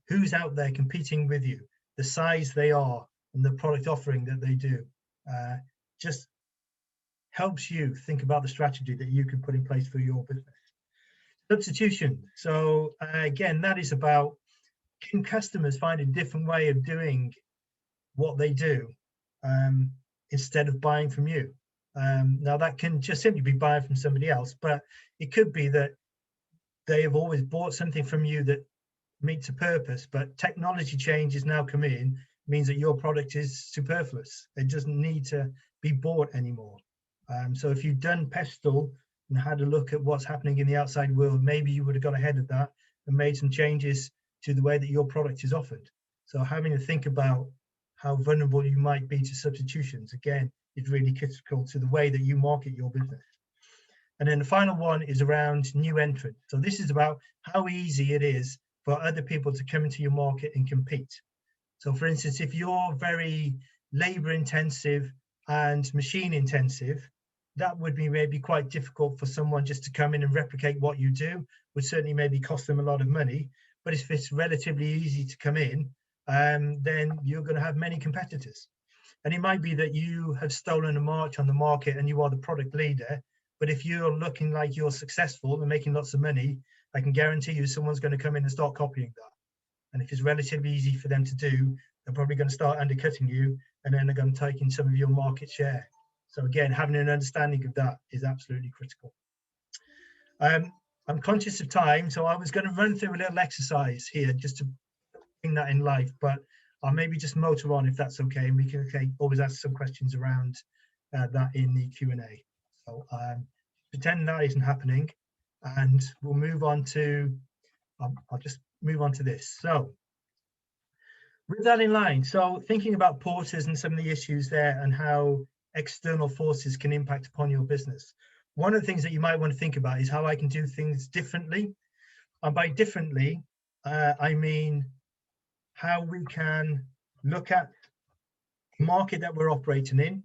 who's out there competing with you, the size they are, and the product offering that they do, just helps you think about the strategy that you can put in place for your business. Substitution. So again, that is about, can customers find a different way of doing what they do instead of buying from you? Now that can just simply be buying from somebody else, but it could be that they have always bought something from you that meets a purpose, but technology change is now come in, means that your product is superfluous. It doesn't need to be bought anymore. So if you've done Pestle and had a look at what's happening in the outside world, maybe you would have got ahead of that and made some changes to the way that your product is offered. So having to think about how vulnerable you might be to substitutions, again, is really critical to the way that you market your business. And then the final one is around new entrant. So this is about how easy it is for other people to come into your market and compete. So for instance, if you're very labor intensive and machine intensive, that would be maybe quite difficult for someone just to come in and replicate what you do, would certainly maybe cost them a lot of money. But if it's relatively easy to come in, then you're going to have many competitors. And it might be that you have stolen a march on the market and you are the product leader. But if you're looking like you're successful and making lots of money, I can guarantee you someone's going to come in and start copying that. And if it's relatively easy for them to do, they're probably going to start undercutting you, and then they're going to take in some of your market share. So again, having an understanding of that is absolutely critical. I'm conscious of time, so I was going to run through a little exercise here just to bring that in life, but I'll maybe just motor on if that's okay, and we can always ask some questions around that in the Q&A. So pretend that isn't happening, and we'll move on to, I'll just move on to this. So with that in mind, so thinking about porters and some of the issues there and how external forces can impact upon your business. One of the things that you might want to think about is how I can do things differently. And by differently, I mean how we can look at the market that we're operating in,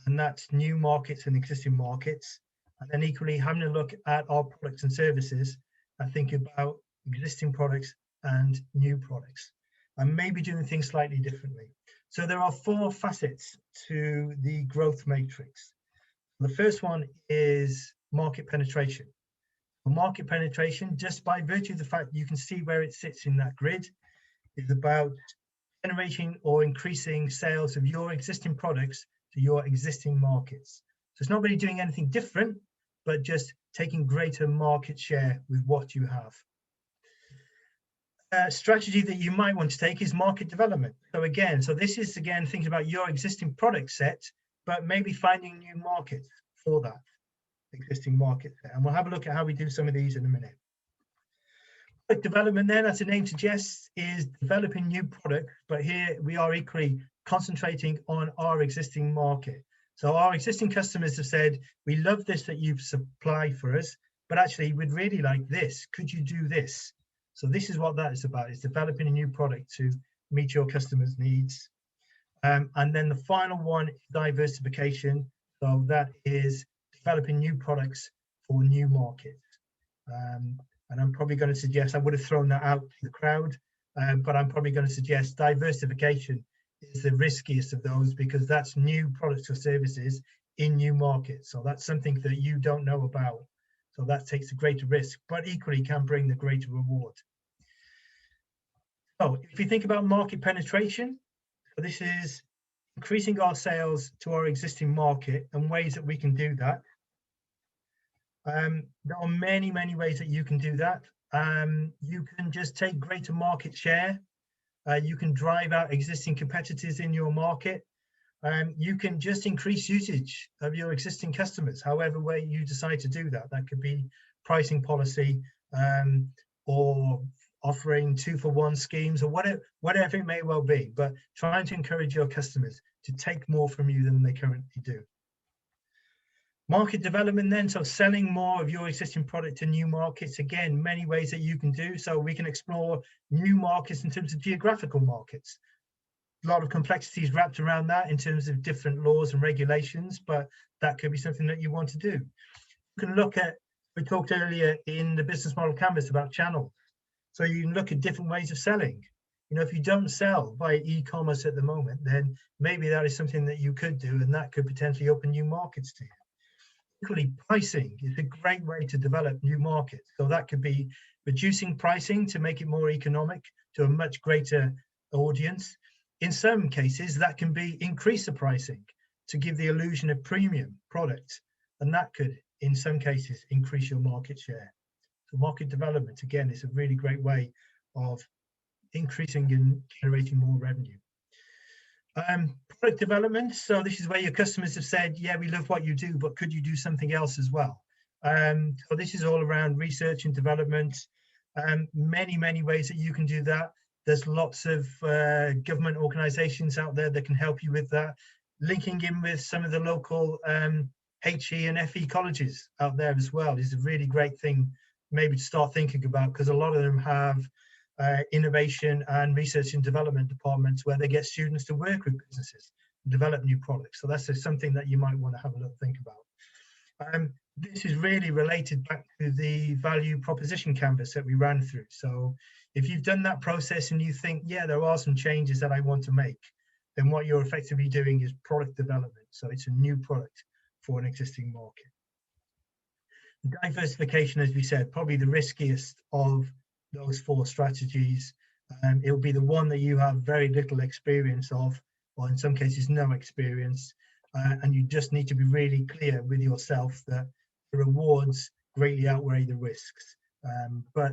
and that's new markets and existing markets. And then equally having a look at our products and services and think about existing products and new products, and maybe doing things slightly differently. So there are 4 facets to the growth matrix. The first one is market penetration. Market penetration, just by virtue of the fact you can see where it sits in that grid, is about generating or increasing sales of your existing products to your existing markets. So it's not really doing anything different, but just taking greater market share with what you have. Strategy that you might want to take is market development. So again, this is again thinking about your existing product set, but maybe finding new markets for that existing market set. And we'll have a look at how we do some of these in a minute. Product development then, as the name suggests, is developing new products, but here we are equally concentrating on our existing market. So our existing customers have said, we love this that you've supplied for us, but actually we'd really like this. Could you do this? So this is what that is about, is developing a new product to meet your customers' needs. And then the final one is diversification. So that is developing new products for new markets. And I'm probably going to suggest, I would have thrown that out to the crowd, but I'm probably going to suggest diversification is the riskiest of those, because that's new products or services in new markets. So that's something that you don't know about. So that takes a greater risk, but equally can bring the greater reward. So if you think about market penetration, so this is increasing our sales to our existing market, and ways that we can do that. There are many, many ways that you can do that. You can just take greater market share. You can drive out existing competitors in your market. You can just increase usage of your existing customers, however way you decide to do that. That could be pricing policy, or offering 2-for-1 schemes, or whatever it may well be, but trying to encourage your customers to take more from you than they currently do. Market development then, so selling more of your existing product to new markets. Again, many ways that you can do. So we can explore new markets in terms of geographical markets. A lot of complexities wrapped around that in terms of different laws and regulations, but that could be something that you want to do. You can look at, we talked earlier in the business model canvas about channels. So you can look at different ways of selling. You know, if you don't sell via e-commerce at the moment, then maybe that is something that you could do, and that could potentially open new markets to you. Equally, pricing is a great way to develop new markets. So that could be reducing pricing to make it more economic to a much greater audience. In some cases, that can be increase the pricing to give the illusion of premium product. And that could, in some cases, increase your market share. So market development, again, is a really great way of increasing and generating more revenue. Product development, so this is where your customers have said, yeah, we love what you do, but could you do something else as well? So this is all around research and development. Many ways that you can do that. There's lots of government organizations out there that can help you with that. Linking in with some of the local HE and FE colleges out there as well is a really great thing maybe to start thinking about, because a lot of them have innovation and research and development departments where they get students to work with businesses and develop new products. So that's just something that you might want to have a little think about. This is really related back to the value proposition canvas that we ran through. So if you've done that process and you think, yeah, there are some changes that I want to make, then what you're effectively doing is product development. So it's a new product for an existing market. Diversification, as we said, probably the riskiest of those four strategies. It'll be the one that you have very little experience of, or in some cases no experience, and you just need to be really clear with yourself that the rewards greatly outweigh the risks. But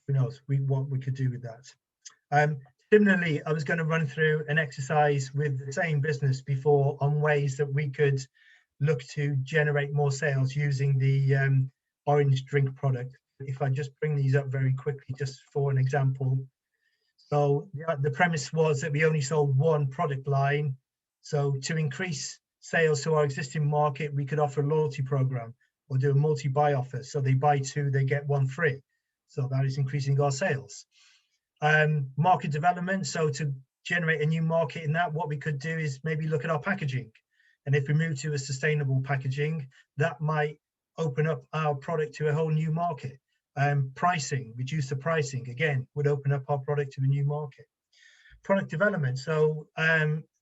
who knows what we could do with that. Similarly, I was going to run through an exercise with the same business before on ways that we could look to generate more sales using the orange drink product. If I just bring these up very quickly, just for an example. So the premise was that we only sold one product line. So to increase sales to our existing market, we could offer a loyalty program or do a multi-buy offer. So they buy two, they get one free. So that is increasing our sales. Market development. So to generate a new market in that, what we could do is maybe look at our packaging. And if we move to a sustainable packaging, that might open up our product to a whole new market. Pricing, reduce the pricing, again, would open up our product to a new market. Product development, so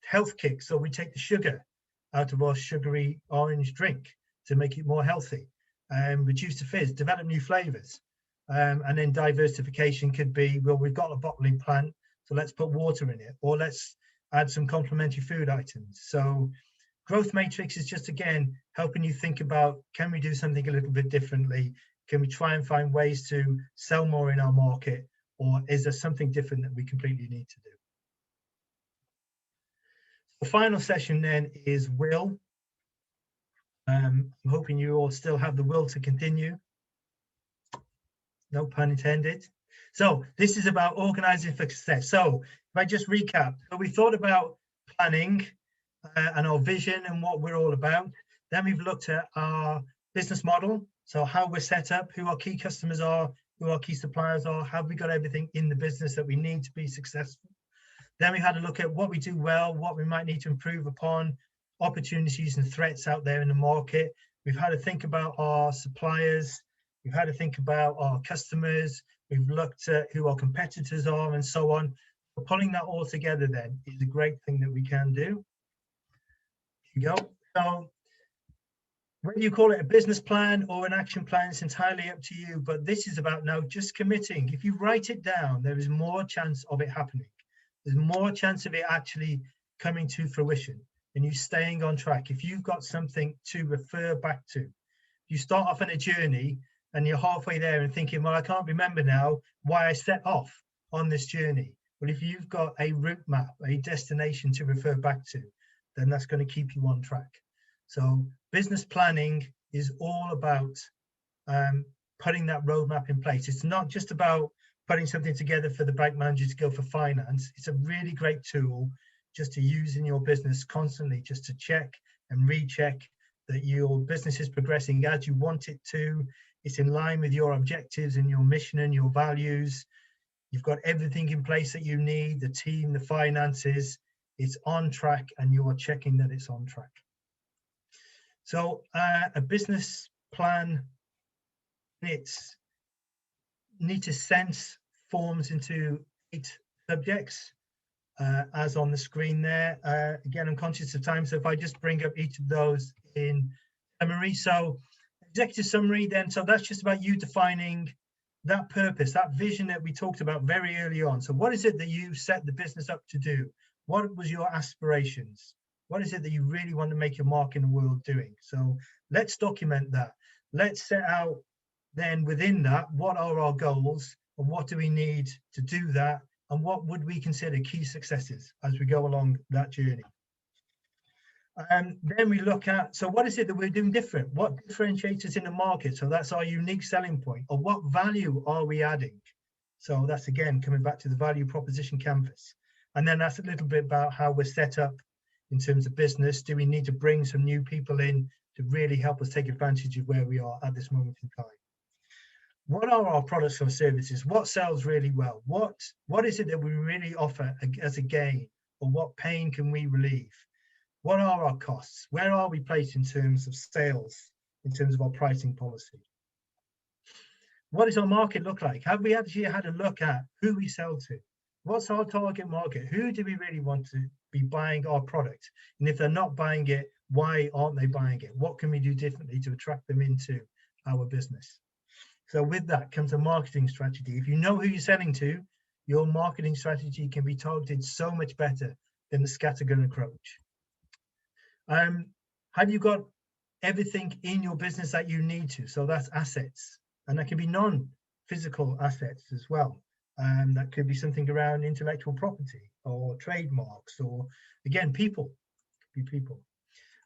health kick, so we take the sugar out of our sugary orange drink to make it more healthy. Reduce the fizz, develop new flavors. And then diversification could be, well, we've got a bottling plant, so let's put water in it, or let's add some complementary food items. So growth matrix is just, again, helping you think about, can we do something a little bit differently? Can we try and find ways to sell more in our market, or is there something different that we completely need to do? The final session then is will. I'm hoping you all still have the will to continue. No pun intended. So this is about organizing for success. So if I just recap, so we thought about planning and our vision and what we're all about. Then we've looked at our business model. So how we're set up, who our key customers are, who our key suppliers are, have we got everything in the business that we need to be successful? Then we had a look at what we do well, what we might need to improve upon, opportunities and threats out there in the market. We've had to think about our suppliers. We've had to think about our customers. We've looked at who our competitors are and so on. But pulling that all together then is a great thing that we can do. Here we go. So whether you call it a business plan or an action plan, it's entirely up to you. But this is about now just committing. If you write it down, there is more chance of it happening. There's more chance of it actually coming to fruition and you staying on track. If you've got something to refer back to, you start off on a journey and you're halfway there and thinking, well, I can't remember now why I set off on this journey. Well, if you've got a route map, a destination to refer back to, then that's going to keep you on track. So business planning is all about putting that roadmap in place. It's not just about putting something together for the bank manager to go for finance. It's a really great tool just to use in your business constantly, just to check and recheck that your business is progressing as you want it to. It's in line with your objectives and your mission and your values. You've got everything in place that you need, the team, the finances. It's on track, and you are checking that it's on track. So a business plan, it's neat sense forms into 8 subjects, as on the screen there. Again, I'm conscious of time, so if I just bring up each of those in summary. So executive summary then, so that's just about you defining that purpose, that vision that we talked about very early on. So what is it that you set the business up to do? What was your aspirations? What is it that you really want to make your mark in the world doing? So let's document that. Let's set out then within that, what are our goals and what do we need to do that? And what would we consider key successes as we go along that journey? Then we look at, so what is it that we're doing different? What differentiates us in the market? So that's our unique selling point. Or what value are we adding? So that's, again, coming back to the value proposition canvas. And then that's a little bit about how we're set up in terms of business. Do we need to bring some new people in to really help us take advantage of where we are at this moment in time? What are our products or services? What sells really well? What is it that we really offer as a gain? Or what pain can we relieve? What are our costs? Where are we placed in terms of sales, in terms of our pricing policy? What does our market look like? Have we actually had a look at who we sell to? What's our target market? Who do we really want to be buying our product? And if they're not buying it, why aren't they buying it? What can we do differently to attract them into our business? So with that comes a marketing strategy. If you know who you're selling to, your marketing strategy can be targeted so much better than the scattergun approach. Have you got everything in your business that you need to? So that's assets, and that can be non-physical assets as well. That could be something around intellectual property or trademarks, or again, people.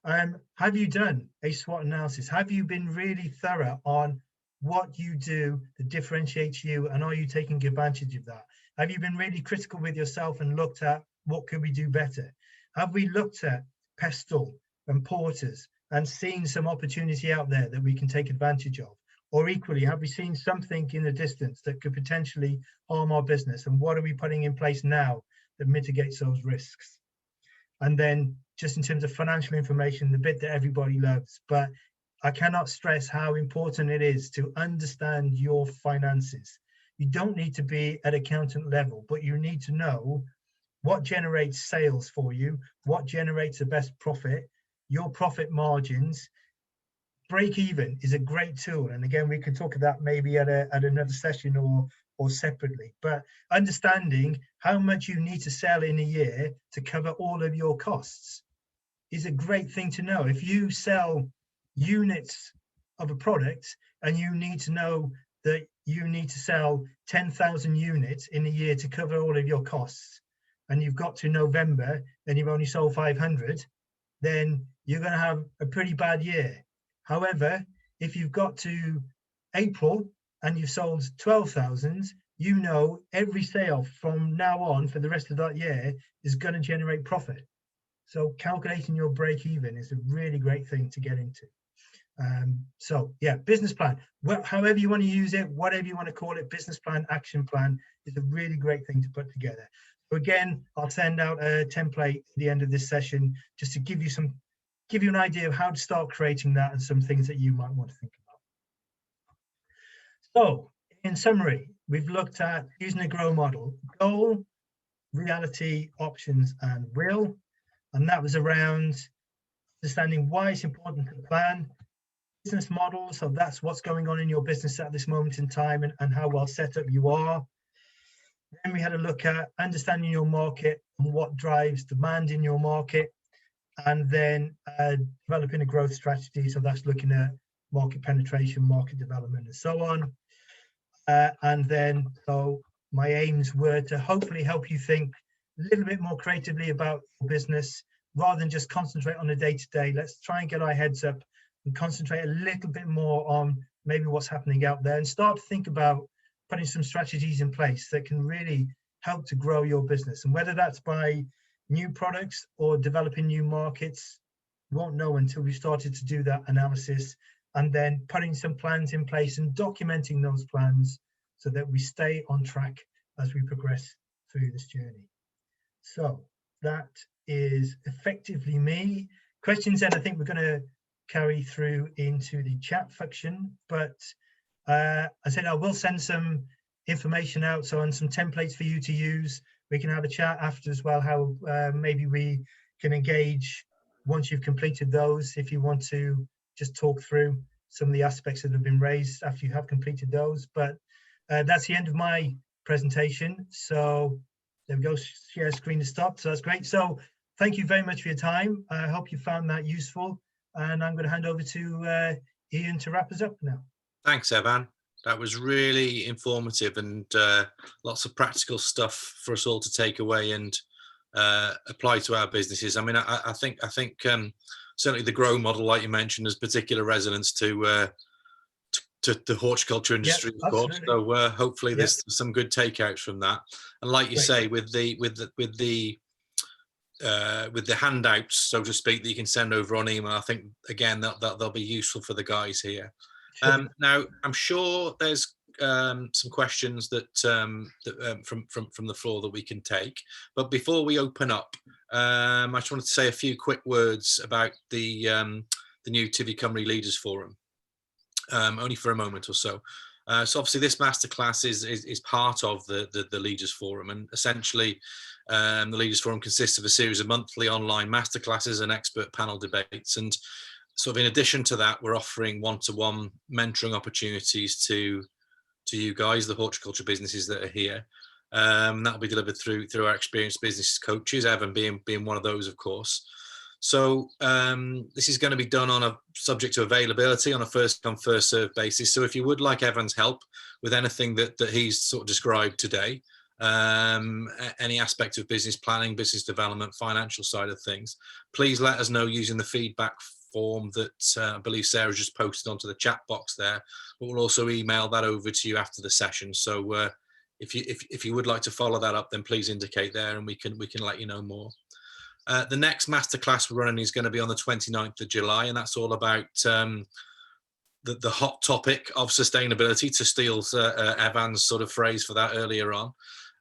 Have you done a SWOT analysis? Have you been really thorough on what you do that differentiates you, and are you taking advantage of that? Have you been really critical with yourself and looked at what could we do better? Have we looked at Pestle and Porters and seen some opportunity out there that we can take advantage of? Or equally, have we seen something in the distance that could potentially harm our business? And what are we putting in place now that mitigates those risks? And then just in terms of financial information, the bit that everybody loves, but I cannot stress how important it is to understand your finances. You don't need to be at accountant level, but you need to know what generates sales for you, what generates the best profit, your profit margins. Break even is a great tool, and again, we could talk about maybe at another session or separately. But understanding how much you need to sell in a year to cover all of your costs is a great thing to know. If you sell units of a product and you need to know that you need to sell 10,000 units in a year to cover all of your costs, and you've got to November and you've only sold 500, then you're going to have a pretty bad year. However, if you've got to April and you've sold 12,000, you know every sale from now on for the rest of that year is going to generate profit. So calculating your break even is a really great thing to get into. So yeah, business plan, however you want to use it, whatever you want to call it, business plan, action plan is a really great thing to put together. So again, I'll send out a template at the end of this session just to give you an idea of how to start creating that and some things that you might want to think about. So in summary, we've looked at using a GROW model: goal, reality, options, and will. And that was around understanding why it's important to plan, business model. So that's what's going on in your business at this moment in time and how well set up you are. Then we had a look at understanding your market and what drives demand in your market. And then developing a growth strategy. So that's looking at market penetration, market development, and so on. And then, so my aims were to hopefully help you think a little bit more creatively about your business rather than just concentrate on the day-to-day. Let's try and get our heads up and concentrate a little bit more on maybe what's happening out there and start to think about putting some strategies in place that can really help to grow your business. And whether that's by new products or developing new markets, won't know until we started to do that analysis, and then putting some plans in place and documenting those plans so that we stay on track as we progress through this journey. So that is effectively me. Questions then I think we're going to carry through into the chat function, but I said I will send some information out, so on some templates for you to use. We can have a chat after as well, how maybe we can engage once you've completed those, if you want to just talk through some of the aspects that have been raised after you have completed those. But that's the end of my presentation. So there we go, share screen is stopped, so that's great. So thank you very much for your time. I hope you found that useful, and I'm going to hand over to Ian to wrap us up now. Thanks, Evan. That was really informative, and lots of practical stuff for us all to take away and apply to our businesses. I mean, I think certainly the grow model, like you mentioned, has particular resonance to the horticulture industry, yeah, of course. So hopefully there's some good takeouts from that. And like you say, with the handouts, so to speak, that you can send over on email, I think again that they'll be useful for the guys here. Sure. Now, I'm sure there's some questions that from the floor that we can take. But before we open up, I just wanted to say a few quick words about the new Tyfu Cymru Leaders Forum, only for a moment or so. So obviously this masterclass is part of the Leaders Forum, and essentially the Leaders Forum consists of a series of monthly online masterclasses and expert panel debates. And sort of in addition to that, we're offering one-to-one mentoring opportunities to you guys, the horticulture businesses that are here. That'll be delivered through our experienced business coaches, Evan being one of those, of course. So this is going to be done on a subject to availability on a first come first served basis. So if you would like Evan's help with anything that he's sort of described today, any aspect of business planning, business development, financial side of things, please let us know using the feedback form that I believe Sarah just posted onto the chat box there. But we'll also email that over to you after the session. So if you would like to follow that up, then please indicate there, and we can let you know more. The next masterclass we're running is going to be on the 29th of July, and that's all about the hot topic of sustainability, to steal Evan's sort of phrase for that earlier on.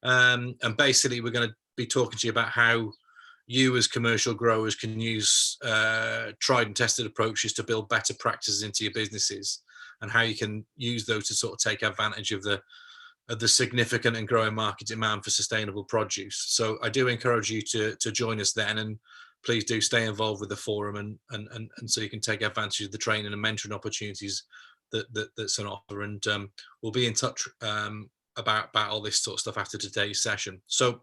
And basically, we're going to be talking to you about how you as commercial growers can use tried and tested approaches to build better practices into your businesses, and how you can use those to sort of take advantage of the significant and growing market demand for sustainable produce. So I do encourage you to join us then, and please do stay involved with the forum, and so you can take advantage of the training and mentoring opportunities that's on offer. And we'll be in touch about all this sort of stuff after today's session. So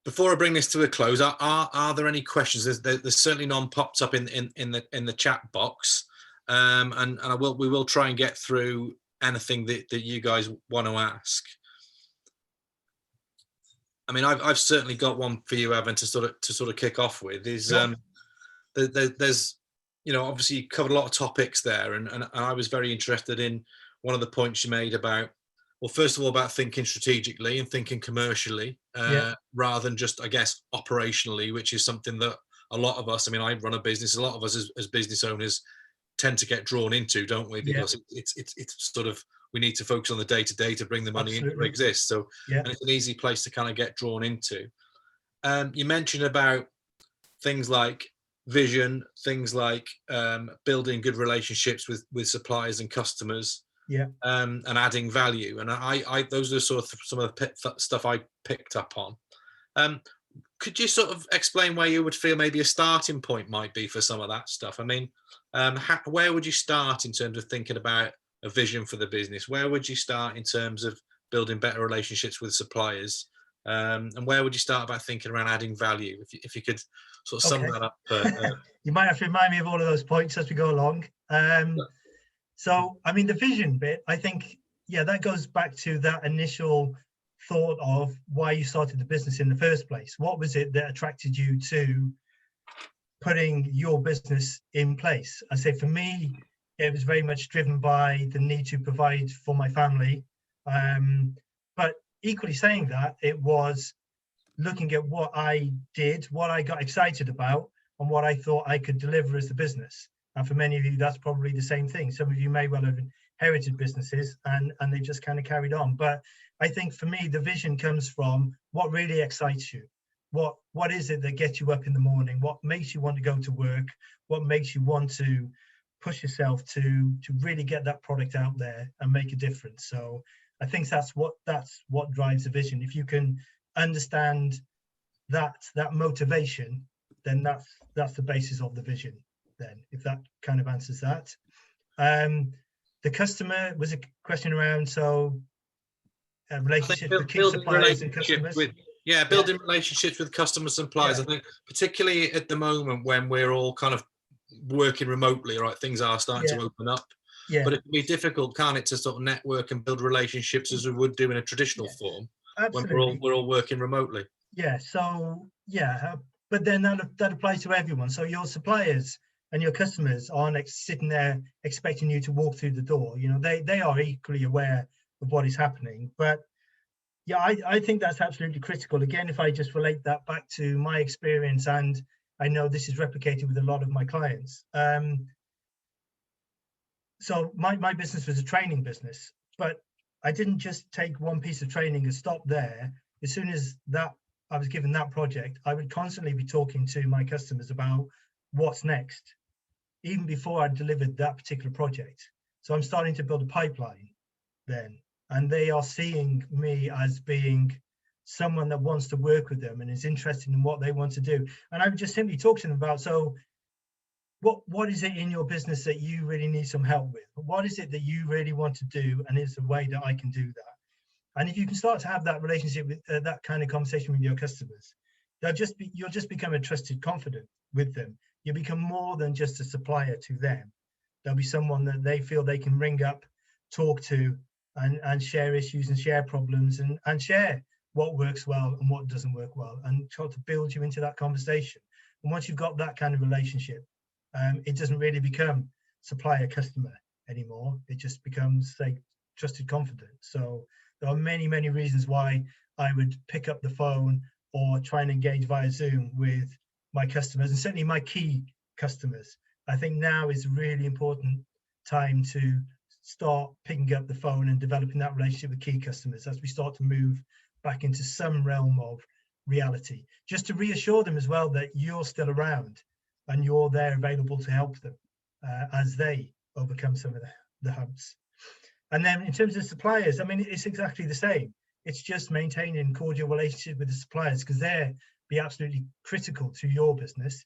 before I bring this to a close, are there any questions? There's certainly none popped up in the chat box, and we will try and get through anything that you guys want to ask. I mean, I've certainly got one for you, Evan, to sort of kick off with. Is there's obviously you covered a lot of topics there, and I was very interested in one of the points you made about, well, first of all, about thinking strategically and thinking commercially, rather than just, I guess, operationally, which is something that a lot of us, I mean, I run a business, a lot of us as business owners tend to get drawn into, don't we? Because it's sort of, we need to focus on the day-to-day to bring the money in to exist. So and it's an easy place to kind of get drawn into. You mentioned about things like vision, things like building good relationships with suppliers and customers, and adding value. And I those are sort of some of the stuff I picked up on. Could you sort of explain where you would feel maybe a starting point might be for some of that stuff? I mean, where would you start in terms of thinking about a vision for the business? Where would you start in terms of building better relationships with suppliers? And where would you start about thinking around adding value? If you could sort of sum that up. You might have to remind me of all of those points as we go along. So, I mean, the vision bit, I think, that goes back to that initial thought of why you started the business in the first place. What was it that attracted you to putting your business in place? I say for me, it was very much driven by the need to provide for my family. But equally saying that, it was looking at what I did, what I got excited about, on what I thought I could deliver as the business. And for many of you, that's probably the same thing. Some of you may well have inherited businesses and they just kind of carried on. But I think for me, the vision comes from what really excites you. What is it that gets you up in the morning? What makes you want to go to work? What makes you want to push yourself to really get that product out there and make a difference? So I think that's what drives the vision. If you can understand that motivation, then that's the basis of the vision. Then, if that kind of answers that. The customer was a question around, so relationships with key suppliers and customers. Building relationships with customers and suppliers. I think particularly at the moment when we're all kind of working remotely, right, things are starting to open up. But it can be difficult, can't it, to sort of network and build relationships as we would do in a traditional form. Absolutely. When we're all working remotely. But then that applies to everyone. So your suppliers and your customers aren't sitting there expecting you to walk through the door. You know, they are equally aware of what is happening. But yeah, I think that's absolutely critical. Again, if I just relate that back to my experience, and I know this is replicated with a lot of my clients. So my business was a training business, but I didn't just take one piece of training and stop there. As soon as that I was given that project, I would constantly be talking to my customers about what's next, even before I delivered that particular project. So I'm starting to build a pipeline then, and they are seeing me as being someone that wants to work with them and is interested in what they want to do. And I would just simply talk to them about, so what is it in your business that you really need some help with? What is it that you really want to do? And is there a way that I can do that? And if you can start to have that relationship with that kind of conversation with your customers, you'll just become a trusted confidant with them. You become more than just a supplier to them. There'll be someone that they feel they can ring up, talk to, and share issues and share problems and share what works well and what doesn't work well, and try to build you into that conversation. And once you've got that kind of relationship, it doesn't really become supplier customer anymore. It just becomes, say, trusted confidant. So there are many, many reasons why I would pick up the phone or try and engage via Zoom with my customers, and certainly my key customers. I think now is a really important time to start picking up the phone and developing that relationship with key customers as we start to move back into some realm of reality, just to reassure them as well that you're still around and you're there available to help them as they overcome some of the humps. And then in terms of suppliers, I mean, it's exactly the same. It's just maintaining cordial relationship with the suppliers, because they're be absolutely critical to your business.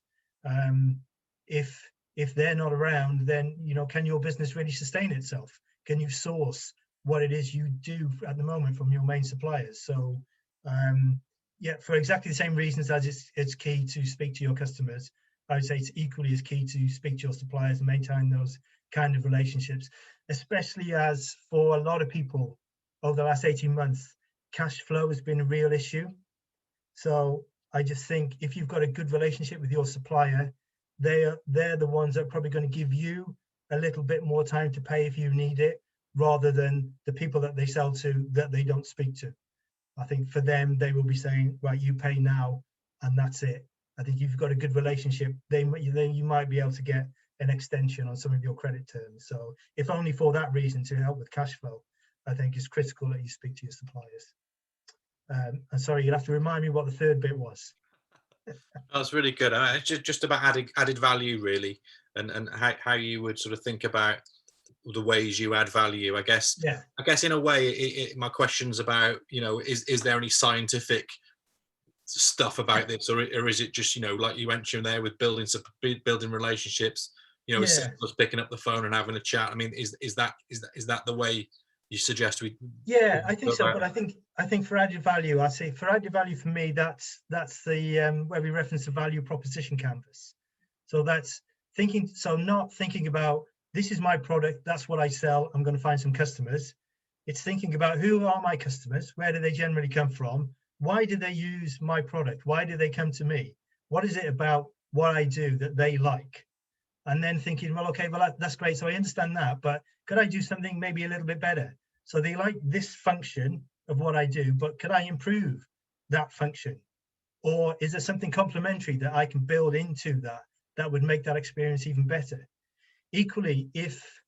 If they're not around, then, you know, can your business really sustain itself? Can you source what it is you do at the moment from your main suppliers? So for exactly the same reasons as it's key to speak to your customers, I would say it's equally as key to speak to your suppliers and maintain those kind of relationships, especially as for a lot of people over the last 18 months, cash flow has been a real issue. So I just think if you've got a good relationship with your supplier, they're the ones that are probably going to give you a little bit more time to pay if you need it, rather than the people that they sell to that they don't speak to. I think for them, they will be saying, right, you pay now and that's it. I think if you've got a good relationship, you might be able to get an extension on some of your credit terms. So if only for that reason, to help with cash flow, I think it's critical that you speak to your suppliers. And sorry, you'll have to remind me what the third bit was. That's really good. It's just about added value, really, and how you would sort of think about the ways you add value. I guess in a way, my question's about, you know, is there any scientific stuff about this, or is it just, you know, like you mentioned there with building relationships, you know, as simple as picking up the phone and having a chat? I mean, is that the way you suggest we? Yeah, I think so. But I think for added value, I say for added value for me, that's the where we reference the value proposition canvas. So that's thinking. So not thinking about, this is my product, that's what I sell, I'm going to find some customers. It's thinking about, who are my customers? Where do they generally come from? Why do they use my product? Why do they come to me? What is it about what I do that they like? And then thinking, well, okay, well, that's great. So I understand that, but could I do something maybe a little bit better? So they like this function of what I do, but could I improve that function? Or is there something complementary that I can build into that would make that experience even better? Equally, if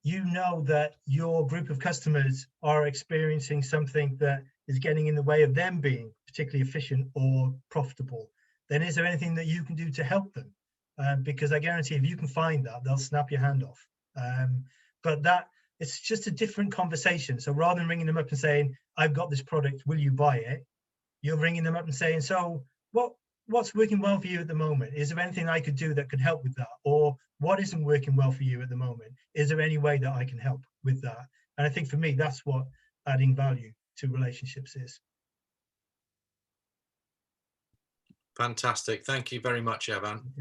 you know that your group of customers are experiencing something that is getting in the way of them being particularly efficient or profitable, then is there anything that you can do to help them? Because I guarantee if you can find that, they'll snap your hand off. But it's just a different conversation. So rather than ringing them up and saying, I've got this product, will you buy it? You're ringing them up and saying, so what's working well for you at the moment? Is there anything I could do that could help with that? Or what isn't working well for you at the moment? Is there any way that I can help with that? And I think for me, that's what adding value to relationships is. Fantastic. Thank you very much, Evan.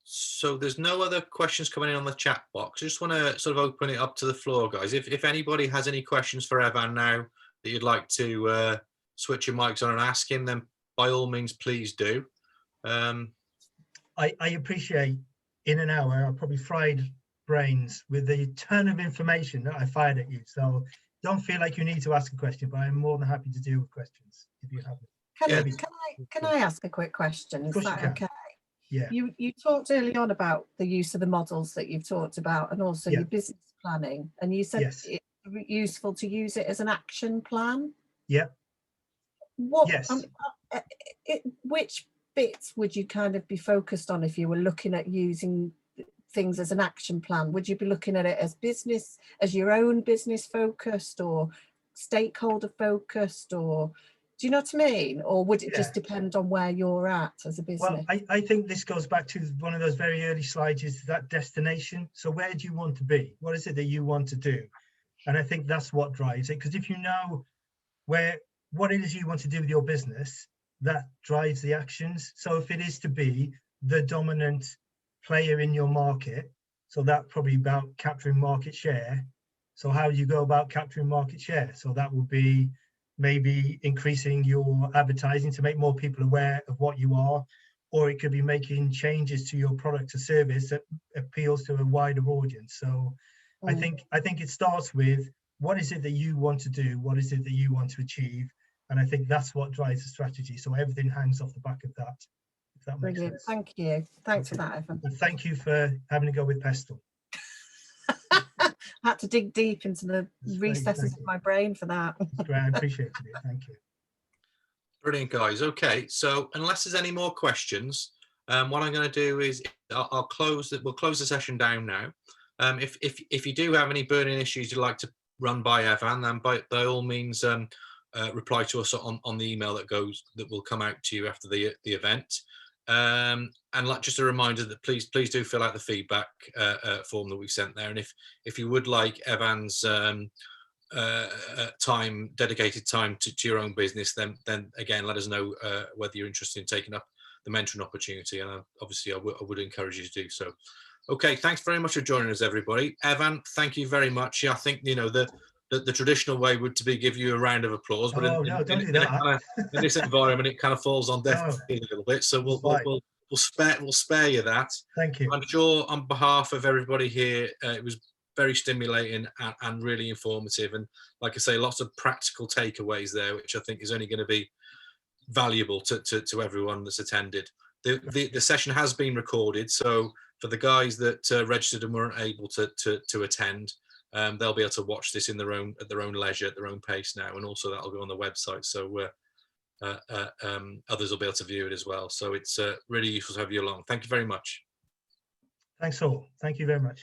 So there's no other questions coming in on the chat box. I just want to sort of open it up to the floor, guys. If anybody has any questions for Evan now that you'd like to switch your mics on and ask him, then by all means, please do. I appreciate in an hour, I probably fried brains with the ton of information that I fired at you. So don't feel like you need to ask a question, but I'm more than happy to deal with questions if you have it. Can I ask a quick question? Is that okay? Yeah. You talked early on about the use of the models that you've talked about, and also your business planning, and you said it's useful to use it as an action plan. Yeah. Which bits would you kind of be focused on if you were looking at using things as an action plan? Would you be looking at it as your own business focused, or stakeholder focused, or do you know what I mean? Or would it just depend on where you're at as a business? Well, I think this goes back to one of those very early slides, is that destination. So where do you want to be? What is it that you want to do? And I think that's what drives it. Because if you know what it is you want to do with your business, that drives the actions. So if it is to be the dominant player in your market, so that's probably about capturing market share. So how do you go about capturing market share? So that would be maybe increasing your advertising to make more people aware of what you are, or it could be making changes to your product or service that appeals to a wider audience. So I think it starts with, what is it that you want to do? What is it that you want to achieve? And I think that's what drives the strategy. So everything hangs off the back of that. If that makes sense. Thank you. Thanks for that, Evan. And thank you for having to go with Pestle. I had to dig deep into the recesses of my brain for that. Great, I appreciate it. Thank you. Brilliant, guys. Okay, so unless there's any more questions, what I'm going to do is we'll close the session down now. If you do have any burning issues you'd like to run by Evan, then by all means reply to us on the email that will come out to you after the event. And just a reminder that please do fill out the feedback form that we've sent there. And if you would like Evan's dedicated time to your own business, then again, let us know whether you're interested in taking up the mentoring opportunity. And obviously I would encourage you to do so. Okay, thanks very much for joining us, everybody. Evan, thank you very much. I think the traditional way would to be give you a round of applause, but in this environment, it kind of falls on deaf ears a little bit. So we'll spare you that. Thank you. I'm sure on behalf of everybody here, it was very stimulating and really informative. And like I say, lots of practical takeaways there, which I think is only going to be valuable to everyone that's attended. The session has been recorded, so for the guys that registered and weren't able to attend, they'll be able to watch this at their own leisure, at their own pace now, and also that'll go on the website, so others will be able to view it as well. So it's really useful to have you along. Thank you very much. Thanks all. Thank you very much.